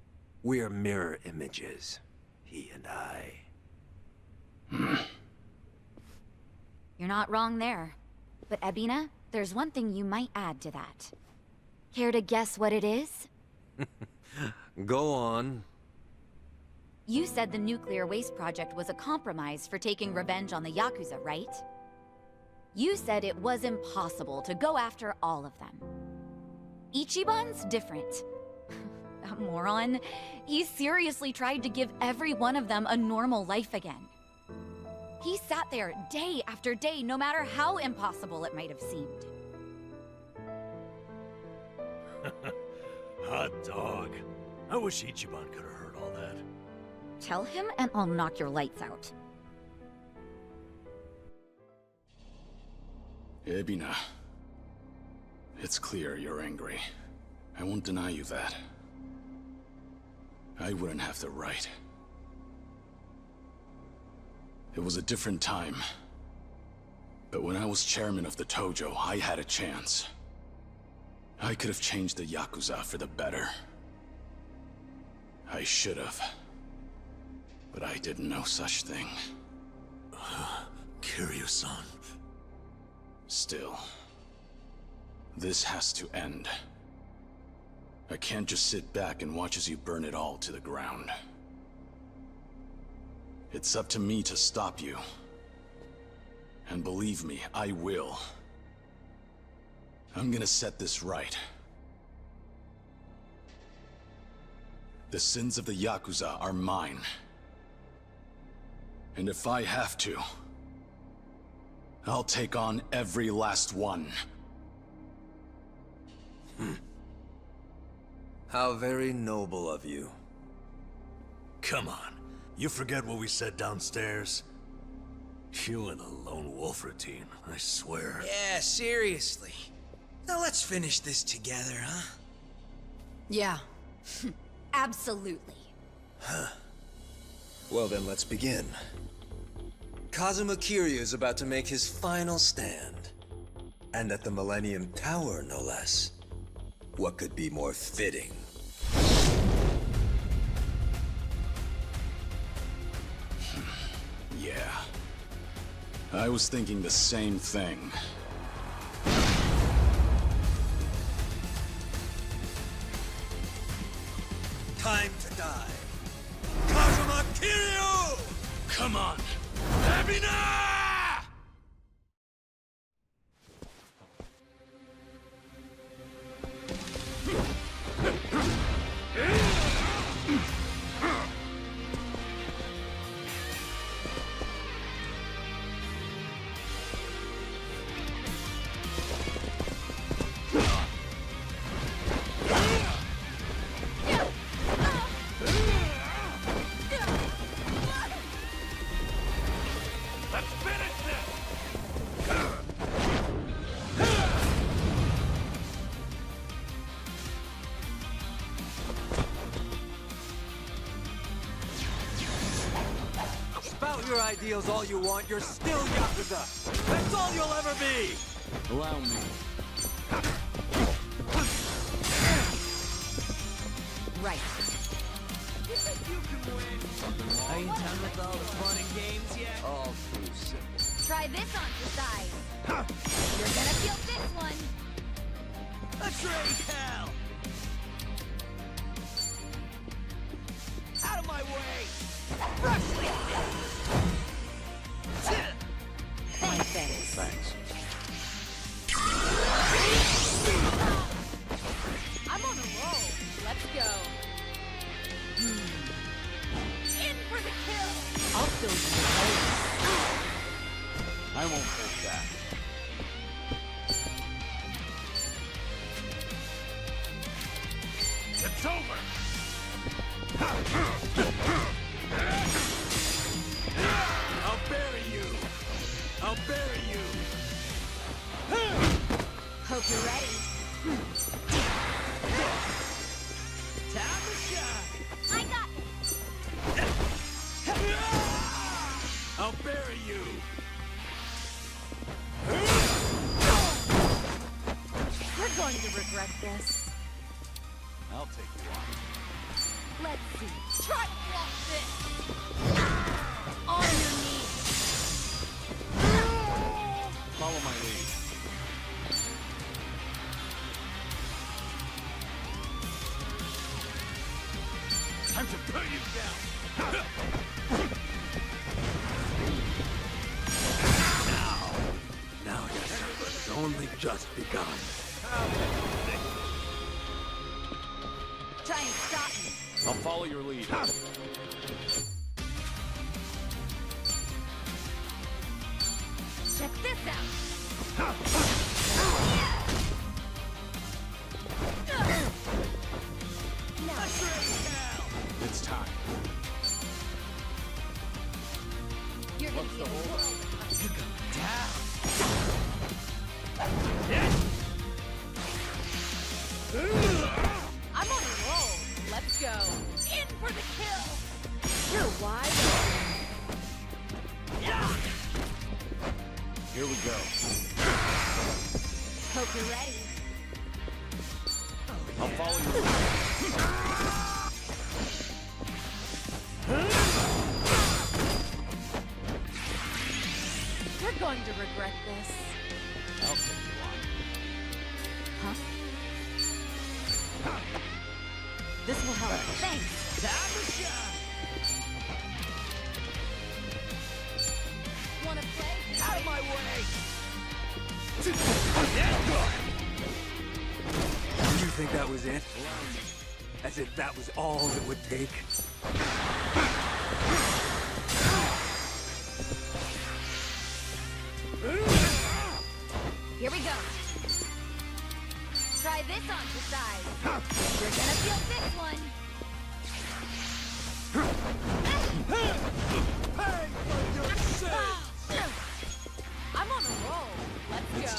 We're mirror images, he and I. You're not wrong there. But Ebina, there's one thing you might add to that. Care to guess what it is? Go on. You said the nuclear waste project was a compromise for taking revenge on the Yakuza, right? You said it was impossible to go after all of them. Ichiban's different. A moron. He seriously tried to give every one of them a normal life again. He sat there day after day, no matter how impossible it might have seemed. Hot dog. I wish Ichiban could have heard all that. Tell him and I'll knock your lights out. Ebina, it's clear you're angry. I won't deny you that. I wouldn't have the right. It was a different time. But when I was chairman of the Tojo, I had a chance. I could have changed the Yakuza for the better. I should have. But I did no such thing. Kiryu-san. Still, this has to end. I can't just sit back and watch as you burn it all to the ground. It's up to me to stop you. And believe me, I will. I'm gonna set this right. The sins of the Yakuza are mine. And if I have to, I'll take on every last one. How very noble of you. Come on. You forget what we said downstairs? You and the lone wolf routine, I swear. Yeah, seriously. Now let's finish this together, huh? Yeah. Absolutely. Well then, let's begin. Kazuma Kiryu is about to make his final stand. And at the Millennium Tower, no less. What could be more fitting? Yeah. I was thinking the same thing. Time to die. Kazuma Kiryu! Come on! Abina! Spout your ideals all you want, you're still yakuza. That's all you'll ever be. Allow me. Right. You think you can win? Are you done with all the fun and games yet? All too simple. Try this on for size. You're gonna feel this one. Let's raise hell! Out of my way! Rush! Thanks. I'm on a roll. Let's go. In for the kill. I'll fill you. I won't take that. It's over! I'll bury you. I'll bury you. Hope you're ready. Time to shine! I got this. I'll bury you. You're going to regret this. I'll take you on. Let's see. Try to block this. On your knees. Follow my lead. Time to put you down! Now your service has only just begun. Try and stop me. I'll follow your lead. Check this out. It's time. You're gonna be a world. You go down! I'm on a roll. Let's go. In for the kill. You're wide open. Here we go. Hope you're ready. I'll follow your lead. You're going to regret this. I'll take you on. Huh? This will help. Thanks. Time to shine! Wanna play? Out of my way! You think that was it? As if that was all it would take? Here we go. Try this on for size. You're gonna feel this one. Pay for your sins! I'm on a roll. Let's go.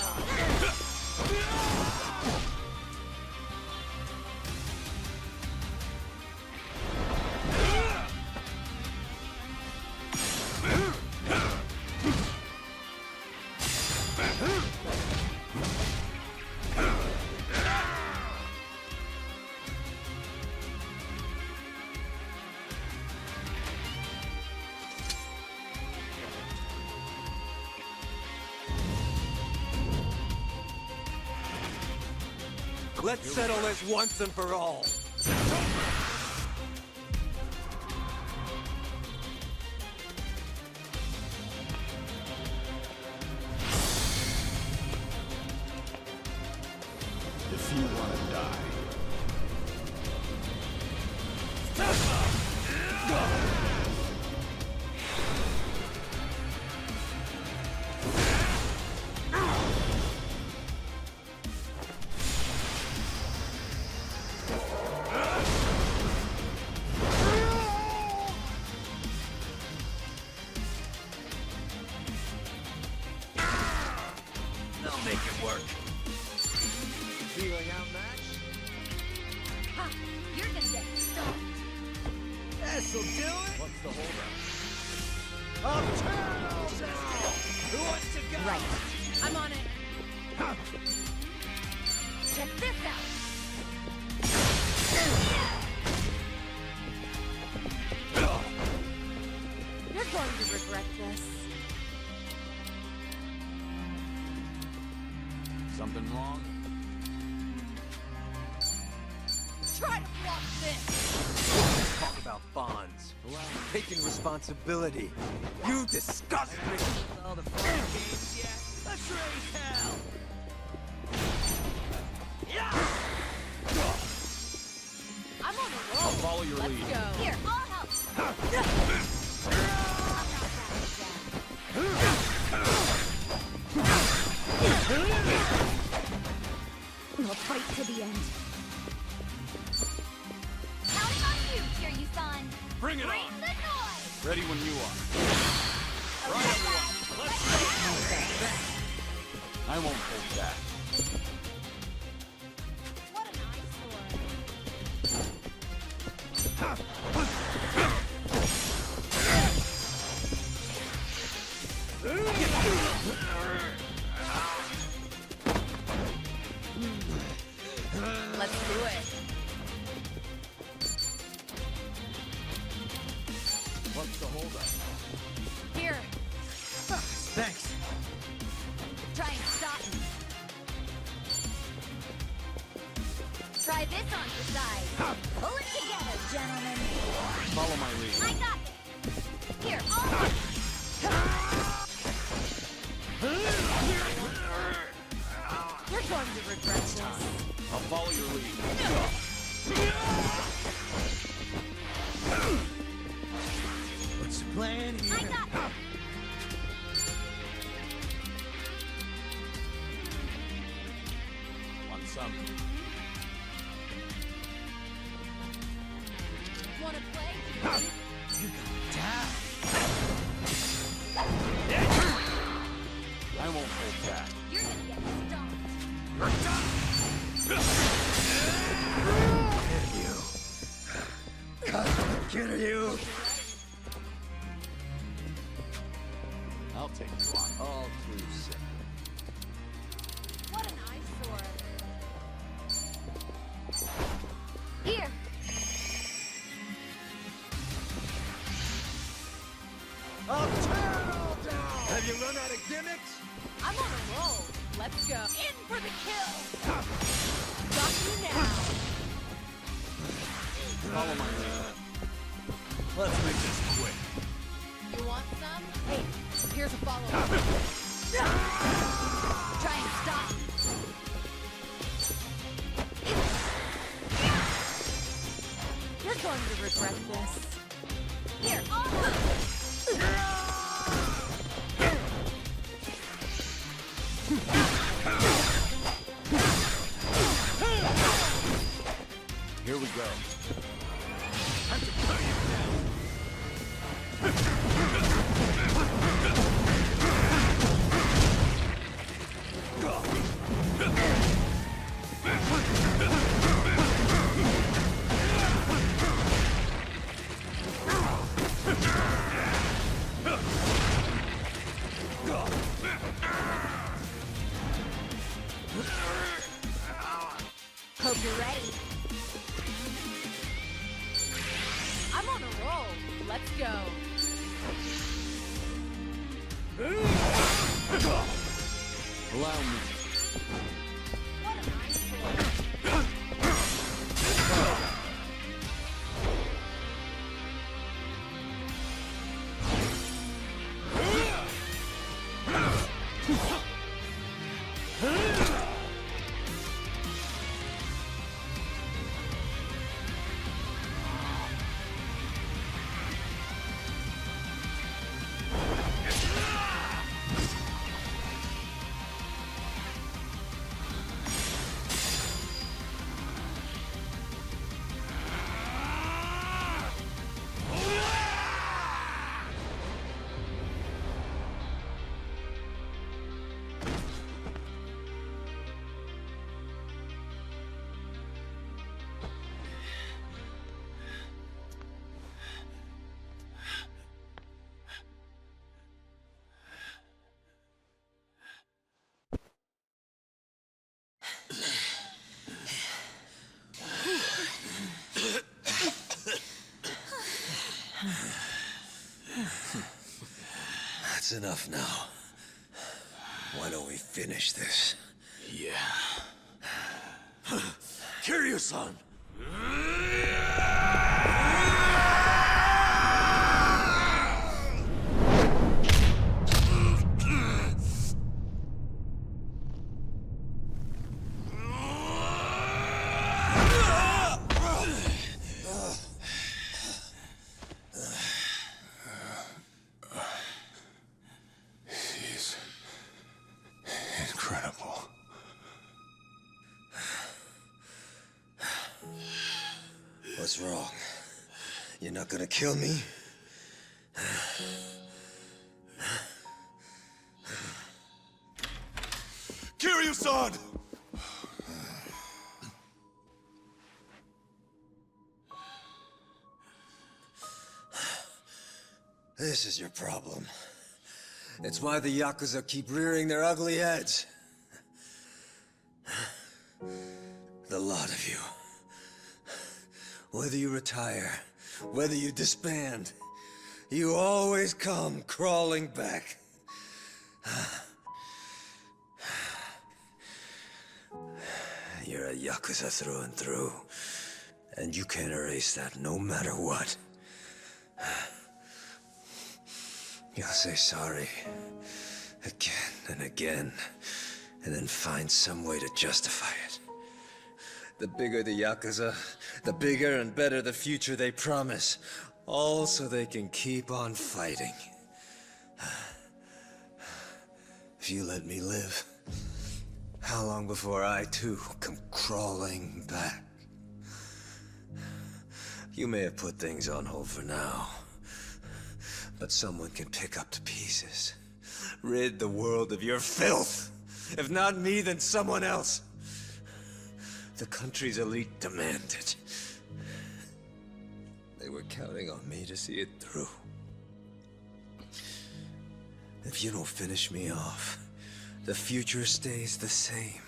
Let's settle this once and for all. If you want to die. They'll make it work. Feeling outmatched? Ha! You're gonna get stoned. This'll do it! What's the holdup? I'll turn all down! Who wants to go? Right. I'm on it. Check this out. You're going to regret this. Something wrong? Try to block this. Talk about bonds. Taking responsibility. You disgust me! All the fun games yet? Let's raise hell! I'm on a roll. I'll follow your Let's lead. go. Here, I'll help. We'll fight to the end. Counting on you, Kiryu-san. Bring it Bring on! the noise. Ready when you are. Right, everyone. Let's go. I won't hold back. What an eyesore. Let's do it. What's the holdup? Here. Thanks. Try and stop me. Try this on for size. Pull it together, gentlemen. Follow my lead. I got this. Here, I'll... You're going to regret this. I'll follow your lead. What's the plan here? I got this. Want some? Wanna play? You gonna die. I won't hold back. You're gonna get stomped. Kiryu! I'll take you on. All too simple. What an eyesore. Here. I'll turn all down! Have you run out of gimmicks? I'm on a roll. Let's go. In for the kill. Got you now. Follow my lead. Let's make this quick. You want some? Hey, here's a follow-up. Try and stop. You're going to regret this. Here, I'll... Here we go. Hope you're ready. I'm on a roll. Let's go. Allow me. What an eyesore. That's enough now. Why don't we finish this? Yeah. Kiryu-san! He's incredible. What's wrong? You're not gonna kill me? Kiryu-san! This is your problem. It's why the yakuza keep rearing their ugly heads. The lot of you. Whether you retire, whether you disband, you always come crawling back. You're a yakuza through and through, and you can't erase that no matter what. You'll say sorry again and again, and then find some way to justify it. The bigger the yakuza, the bigger and better the future they promise, all so they can keep on fighting. If you let me live, how long before I too come crawling back? You may have put things on hold for now, but someone can pick up the pieces. Rid the world of your filth. If not me, then someone else. The country's elite demand it. They were counting on me to see it through. If you don't finish me off, the future stays the same.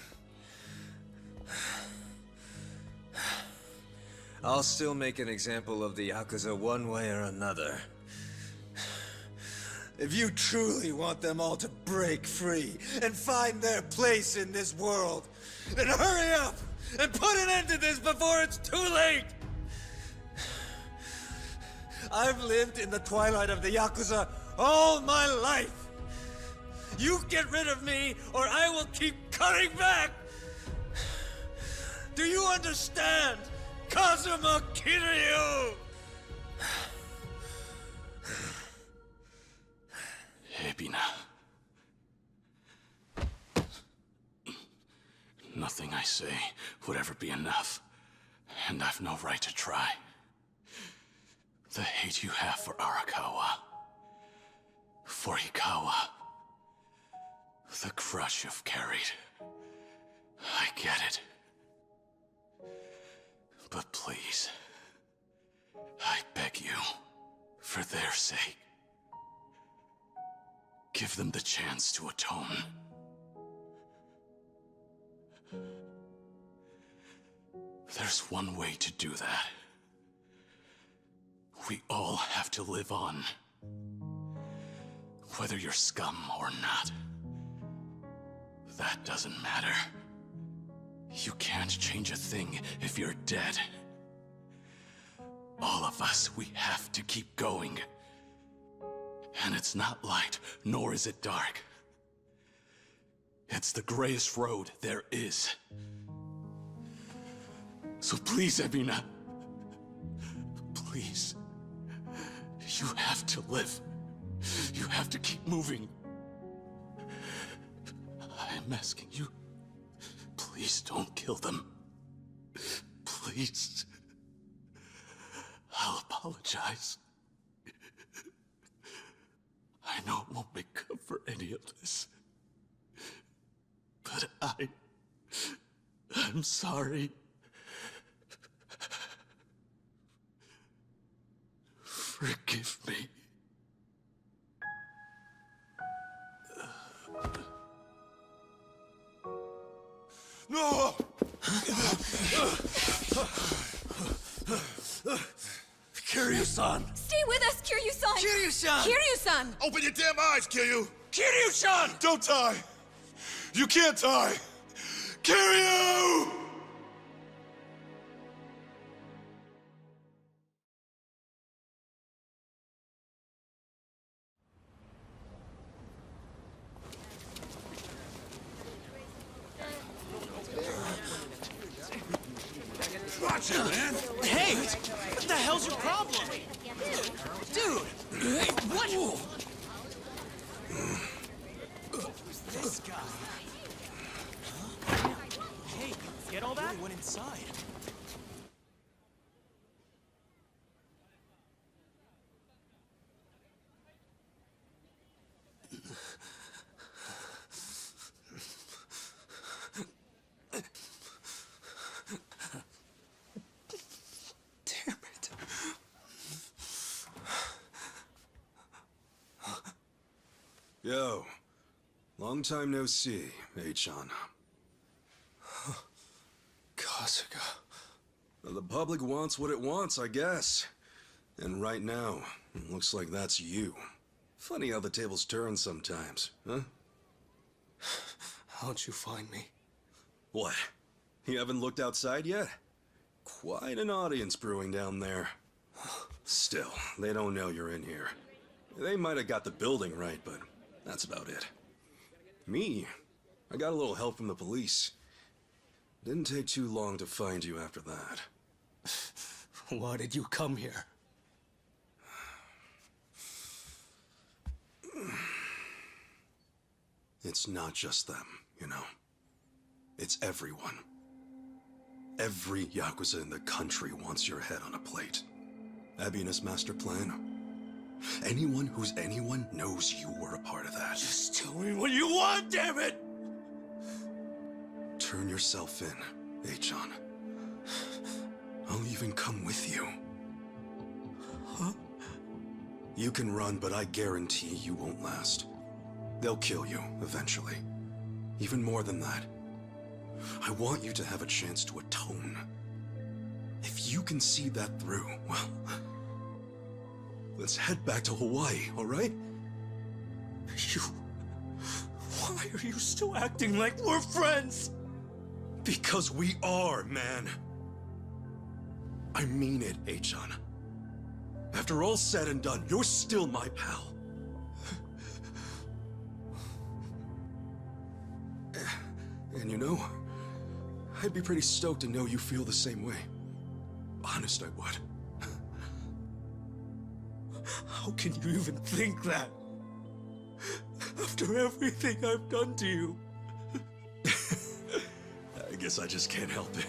I'll still make an example of the yakuza one way or another. If you truly want them all to break free and find their place in this world, then hurry up and put an end to this before it's too late! I've lived in the twilight of the yakuza all my life! You get rid of me, or I will keep cutting back! Do you understand, Kazuma Kiryu? Ebina. Nothing I say would ever be enough, and I've no right to try. The hate you have for Arakawa, for Ikawa, the crush you've carried, I get it. But please, I beg you, for their sake, give them the chance to atone. There's one way to do that. We all have to live on. Whether you're scum or not. That doesn't matter. You can't change a thing if you're dead. All of us, we have to keep going. And it's not light, nor is it dark. It's the grayest road there is. So please, Ebina, please, you have to live. You have to keep moving. I'm asking you, please don't kill them. Please. I'll apologize. I know it won't make up for any of this. But I'm sorry. Forgive me. No! Kiryu-san! Stay with us, Kiryu-san! Kiryu-san! Kiryu-san! Open your damn eyes, Kiryu! Kiryu-san! Don't die! You can't die! Kiryu! Watch it, man! Hey! What the hell's your problem? Dude! Hey, what? Who's this guy? Huh? Hey, get all that? Went inside. Yo, long time no see, Achan. Kasuga. The public wants what it wants, I guess. And right now, it looks like that's you. Funny how the tables turn sometimes, huh? How'd you find me? What? You haven't looked outside yet? Quite an audience brewing down there. Still, they don't know you're in here. They might have got the building right, but that's about it. Me? I got a little help from the police. Didn't take too long to find you after that. Why did you come here? It's not just them, you know. It's everyone. Every yakuza in the country wants your head on a plate. Abinus master plan. Anyone who's anyone knows you were a part of that. Just tell me what you want, damn it! Turn yourself in, Achan. I'll even come with you. Huh? You can run, but I guarantee you won't last. They'll kill you, eventually. Even more than that. I want you to have a chance to atone. If you can see that through, well... let's head back to Hawaii, all right? Why are you still acting like we're friends? Because we are, man. I mean it, Achan. After all said and done, you're still my pal. And you know, I'd be pretty stoked to know you feel the same way. Honest, I would. How can you even think that? After everything I've done to you. I guess I just can't help it.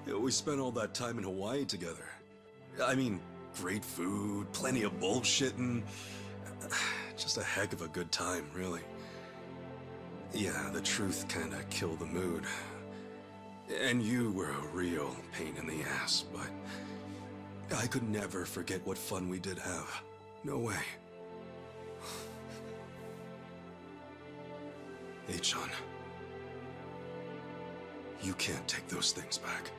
You know, we spent all that time in Hawaii together. I mean, great food, plenty of bullshitting. Just a heck of a good time, really. Yeah, the truth kinda killed the mood. And you were a real pain in the ass, but I could never forget what fun we did have. No way. Achan, you can't take those things back.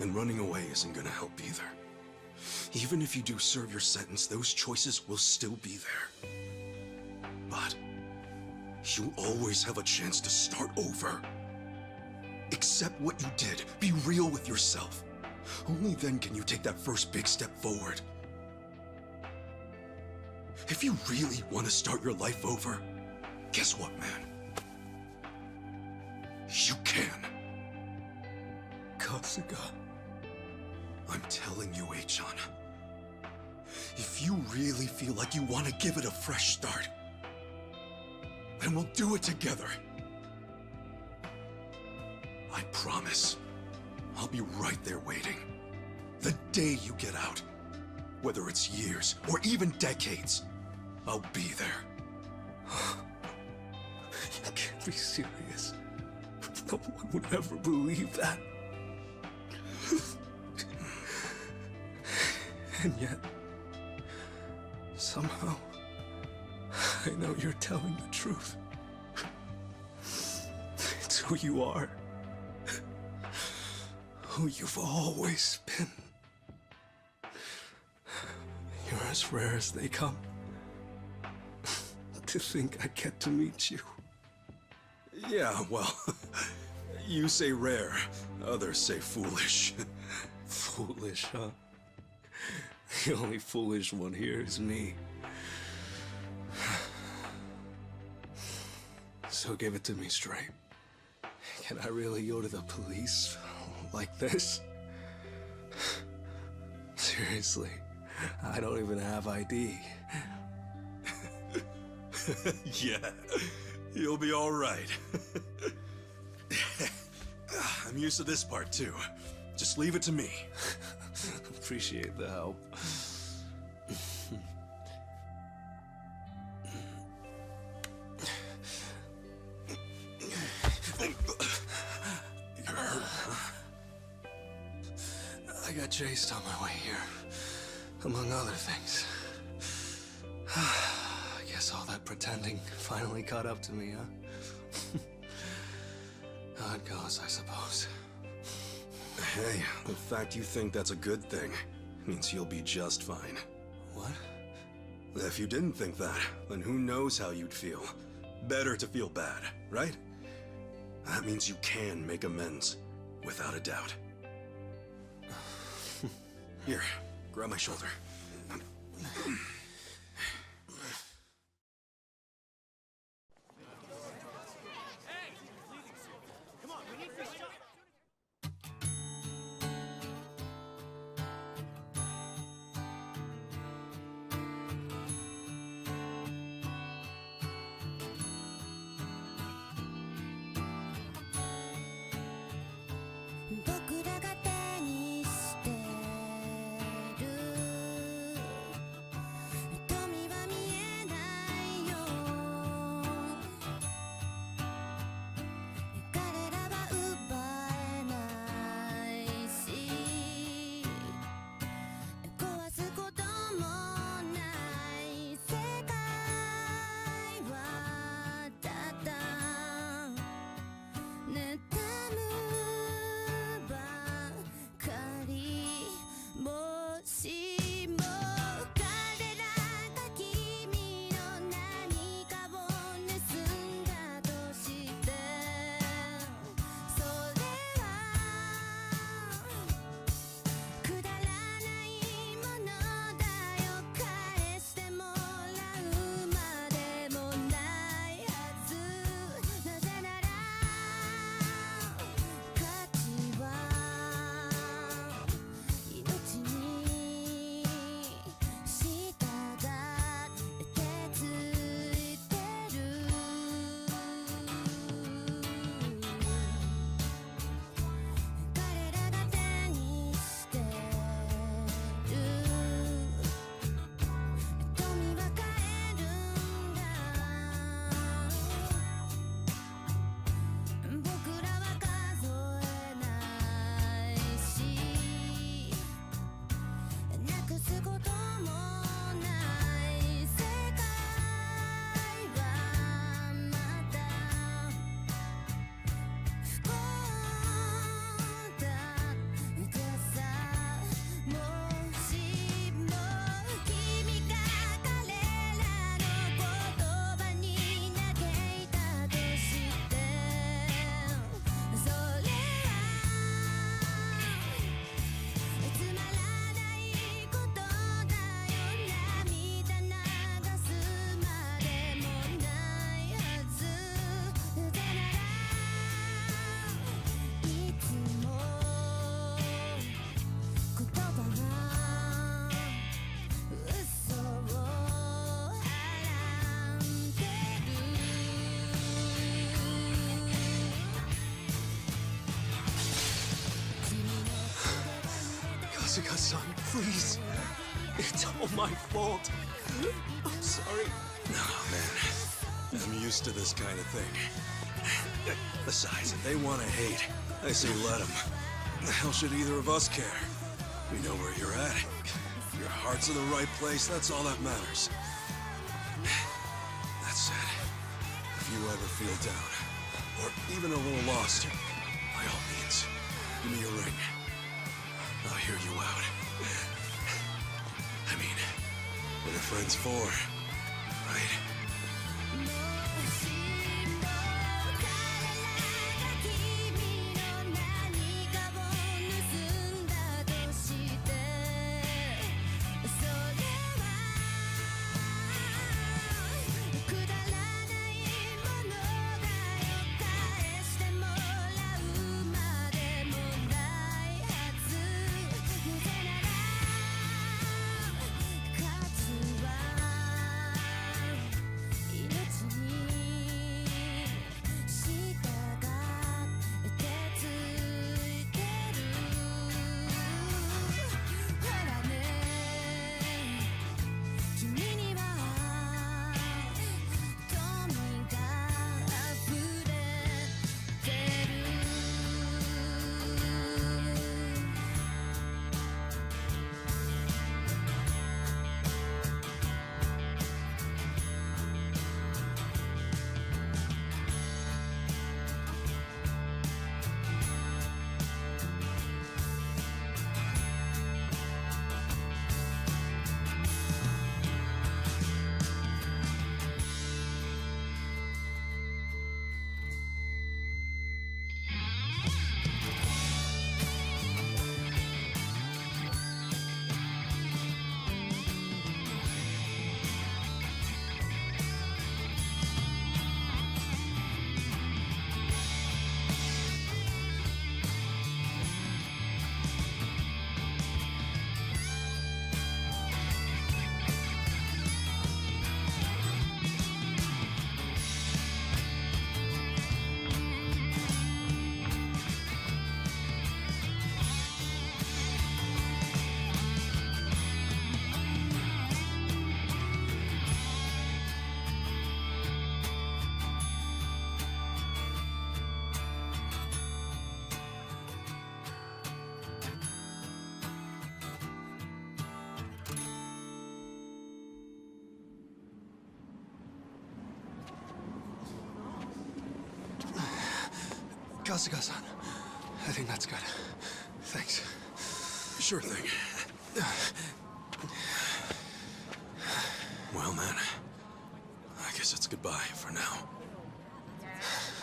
And running away isn't gonna help either. Even if you do serve your sentence, those choices will still be there. But you always have a chance to start over. Accept what you did. Be real with yourself. Only then can you take that first big step forward. If you really want to start your life over, guess what, man? You can. Kasuga. I'm telling you, Achan. If you really feel like you want to give it a fresh start, then we'll do it together. I promise. I'll be right there waiting. The day you get out. Whether it's years or even decades, I'll be there. You can't be serious. No one would ever believe that. And yet, somehow, I know you're telling the truth. It's who you are. Who you've always been. You're a as rare as they come. To think I get to meet you. Yeah, well, you say rare, others say foolish. Foolish, huh? The only foolish one here is me. So give it to me straight. Can I really go to the police like this? Seriously, I don't even have ID. Yeah, you'll be all right. I'm used to this part too. Just leave it to me. Appreciate the help. You're hurt, huh? I got chased on my way here, among other things. I guess all that pretending finally caught up to me, huh? How it goes, I suppose. Hey, the fact you think that's a good thing means you'll be just fine. What? If you didn't think that, then who knows how you'd feel. Better to feel bad, right? That means you can make amends, without a doubt. Here, grab my shoulder. Kasuga-san, please. It's all my fault. I'm sorry. Oh, man. I'm used to this kind of thing. Besides, if they want to hate, I say let them. The hell should either of us care? We know where you're at. Your heart's in the right place, that's all that matters. That said, if you ever feel down, or even a little lost, by all means, give me a ring. I'll hear you out. I mean, they're friends for, right? Kasuga-san, I think that's good. Thanks. Sure thing. Well, man, I guess it's goodbye for now.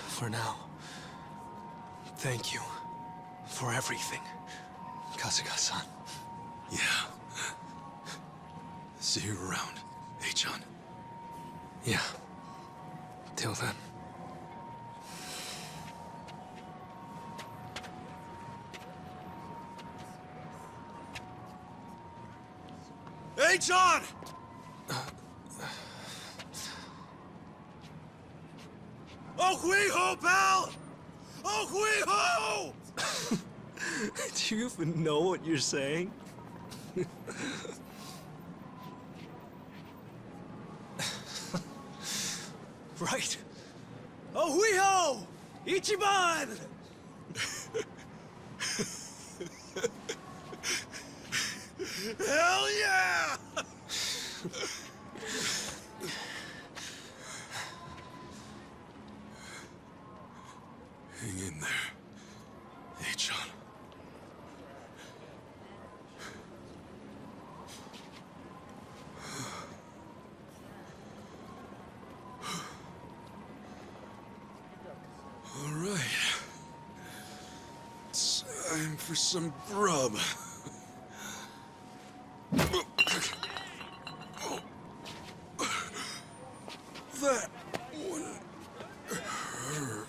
For now. Thank you for everything, Kasuga-san. Yeah. See you around, John. Yeah. Till then. Hey, John! Oh, hui-ho, pal! Oh, hui-ho! Do you even know what you're saying? Right. Oh, hui-ho! Ichiban! Hell yeah! Hang in there, John. All right. Time for some grub. That one hurt.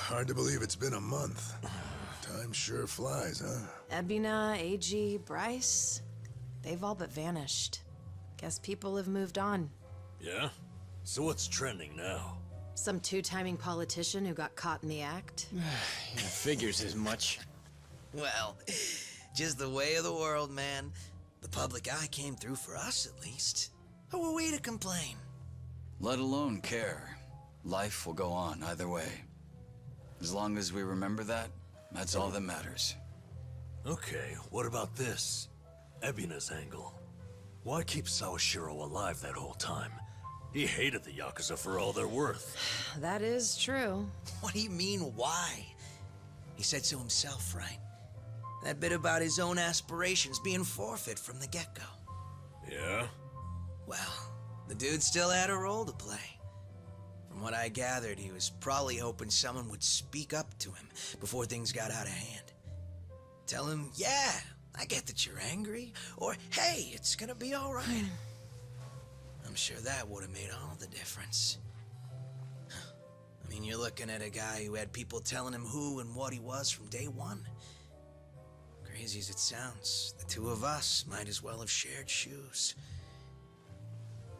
Hard to believe it's been a month. Time sure flies, huh? Ebina, AG, Bryce, they've all but vanished. Guess people have moved on. Yeah? So what's trending now? Some two-timing politician who got caught in the act. Yeah, figures as much. Well, just the way of the world, man. The public eye came through for us, at least. Who are we to complain? Let alone care. Life will go on either way. As long as we remember that, that's all that matters. Okay, what about this? Ebina's angle. Why keep Sawashiro alive that whole time? He hated the Yakuza for all they're worth. That is true. What do you mean, why? He said so himself, right? That bit about his own aspirations being forfeit from the get-go. Yeah? Well, the dude still had a role to play. From what I gathered, he was probably hoping someone would speak up to him before things got out of hand. Tell him, yeah, I get that you're angry, or hey, it's gonna be all right. I'm sure that would have made all the difference. I mean, you're looking at a guy who had people telling him who and what he was from day one. Crazy as it sounds, the two of us might as well have shared shoes.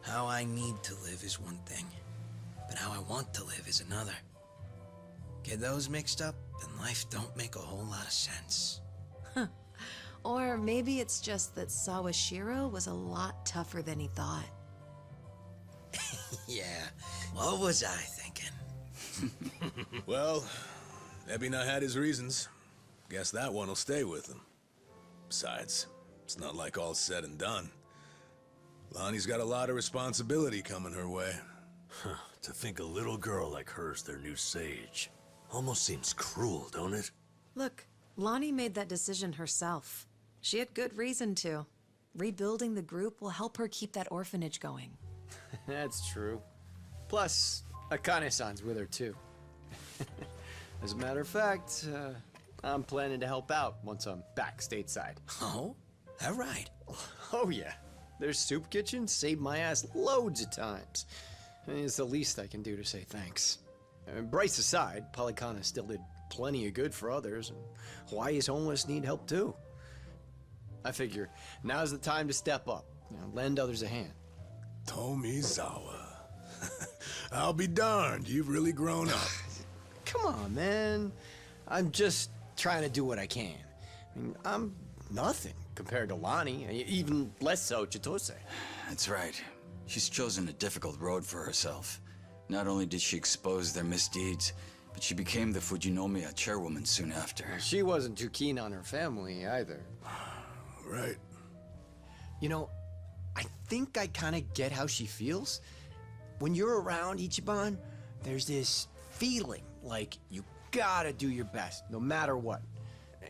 How I need to live is one thing, but how I want to live is another. Get those mixed up, and life don't make a whole lot of sense. Or maybe it's just that Sawashiro was a lot tougher than he thought. Yeah, what was I thinking? Well, Ebina had his reasons. Guess that one will stay with him. Besides, it's not like all said and done. Lonnie's got a lot of responsibility coming her way. To think a little girl like her's their new sage. Almost seems cruel, don't it? Look, Lonnie made that decision herself. She had good reason to. Rebuilding the group will help her keep that orphanage going. That's true. Plus, Akane-san's with her too. As a matter of fact, I'm planning to help out once I'm back stateside. Oh? All right. Oh yeah. Their soup kitchen saved my ass loads of times. I mean, it's the least I can do to say thanks. Bryce aside, Polycana still did plenty of good for others, and Hawaii's homeless need help too. I figure now's the time to step up, lend others a hand. Tomizawa. I'll be darned, you've really grown up. Come on, man. I'm just trying to do what I can. I mean, I'm nothing compared to Lonnie, even less so Chitose. That's right. She's chosen a difficult road for herself. Not only did she expose their misdeeds, but she became the Fujinomiya chairwoman soon after. She wasn't too keen on her family either. Right. You know, I think I kind of get how she feels. When you're around Ichiban, there's this feeling like you gotta do your best, no matter what.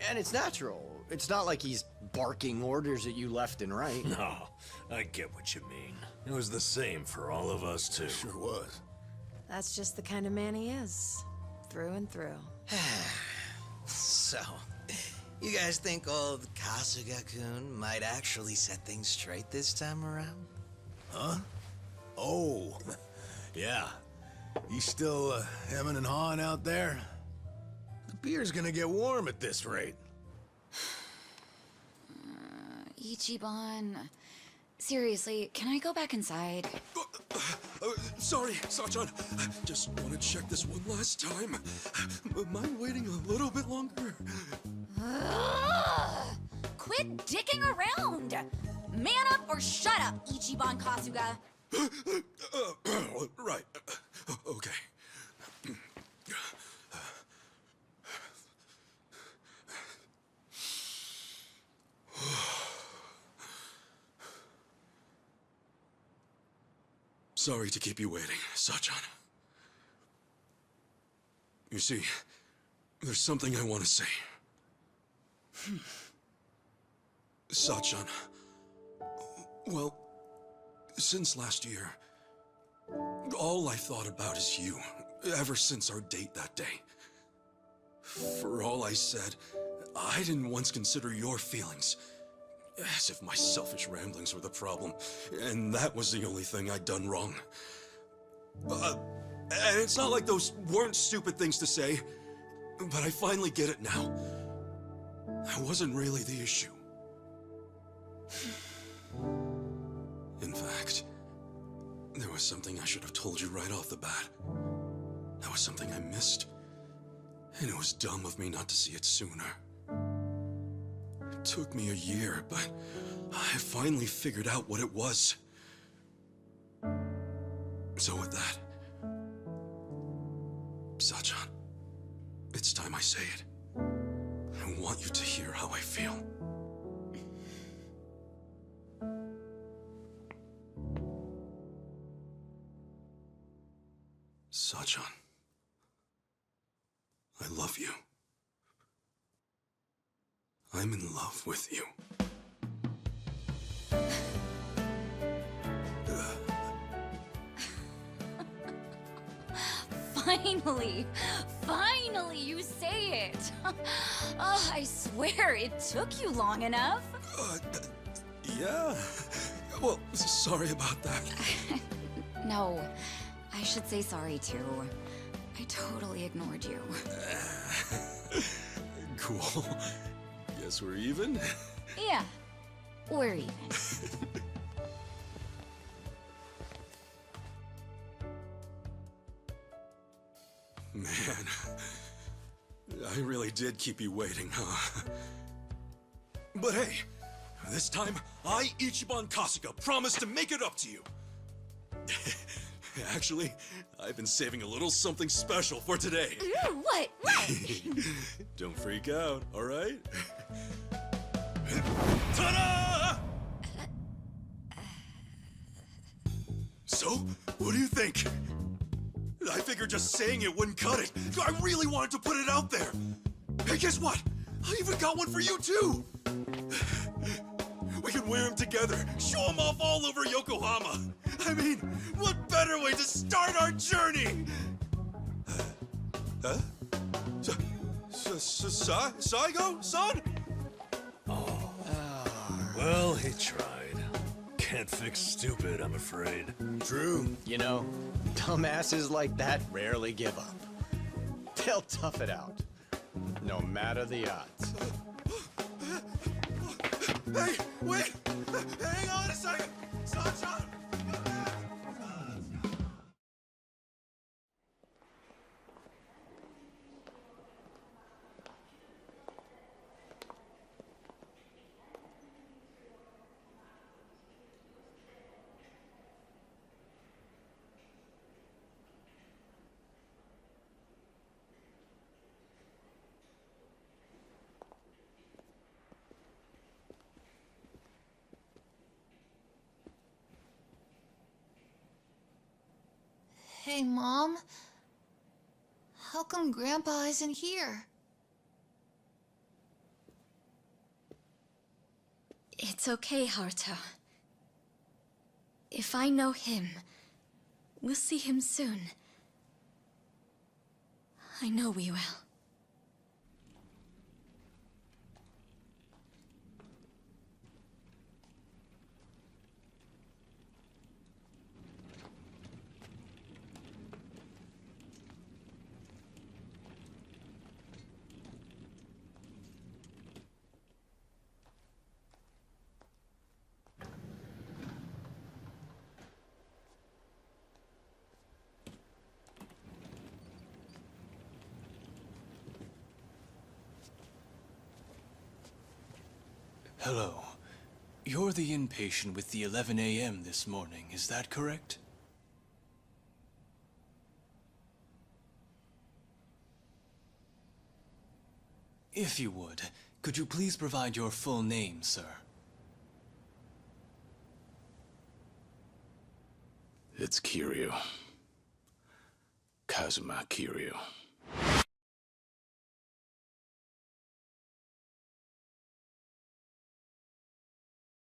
And it's natural. It's not like he's barking orders at you left and right. No, I get what you mean. It was the same for all of us, too. Sure was. That's just the kind of man he is. Through and through. So, you guys think old Kasuga-kun might actually set things straight this time around? Huh? Oh, yeah. He's still hemming and hawing out there? The beer's gonna get warm at this rate. Ichiban... Seriously, can I go back inside? Sorry, Sachan. Just want to check this one last time. Mind waiting a little bit longer? Quit dicking around! Man up or shut up, Ichiban Kasuga! Right. Okay. Sorry to keep you waiting, Sachan. You see, there's something I want to say. Sachan, well, since last year, all I've thought about is you, ever since our date that day. For all I said, I didn't once consider your feelings. As if my selfish ramblings were the problem, and that was the only thing I'd done wrong. And it's not like those weren't stupid things to say. But I finally get it now. I wasn't really the issue. In fact, there was something I should have told you right off the bat. That was something I missed. And it was dumb of me not to see it sooner. It took me a year, but I finally figured out what it was. So with that, Sachan, it's time I say it. I want you to hear how I feel. Sachan, I love you. I'm in love with you. Finally, you say it. Oh, I swear it took you long enough. Yeah. Well, sorry about that. No, I should say sorry too. I totally ignored you. Cool. Guess we're even? Yeah, we're even. Man, I really did keep you waiting, huh? But hey, this time, I, Ichiban Kasuga, promise to make it up to you. Actually, I've been saving a little something special for today. Ooh, what? Don't freak out, all right? Ta-da! So, what do you think? I figured just saying it wouldn't cut it. I really wanted to put it out there. Hey, guess what? I even got one for you, too. We can wear them together, show them off all over Yokohama. I mean, what better way to start our journey? Huh? Saigo-san? Oh. Well, he tried. Can't fix stupid, I'm afraid. True. You know, dumbasses like that rarely give up. They'll tough it out, no matter the odds. Hey, wait! Hang on a second! Sachan! Hey, Mom. How come Grandpa isn't here? It's okay, Haruto. If I know him, we'll see him soon. I know we will. Hello. You're the inpatient with the 11 a.m. this morning, is that correct? If you would, could you please provide your full name, sir? It's Kiryu. Kazuma Kiryu.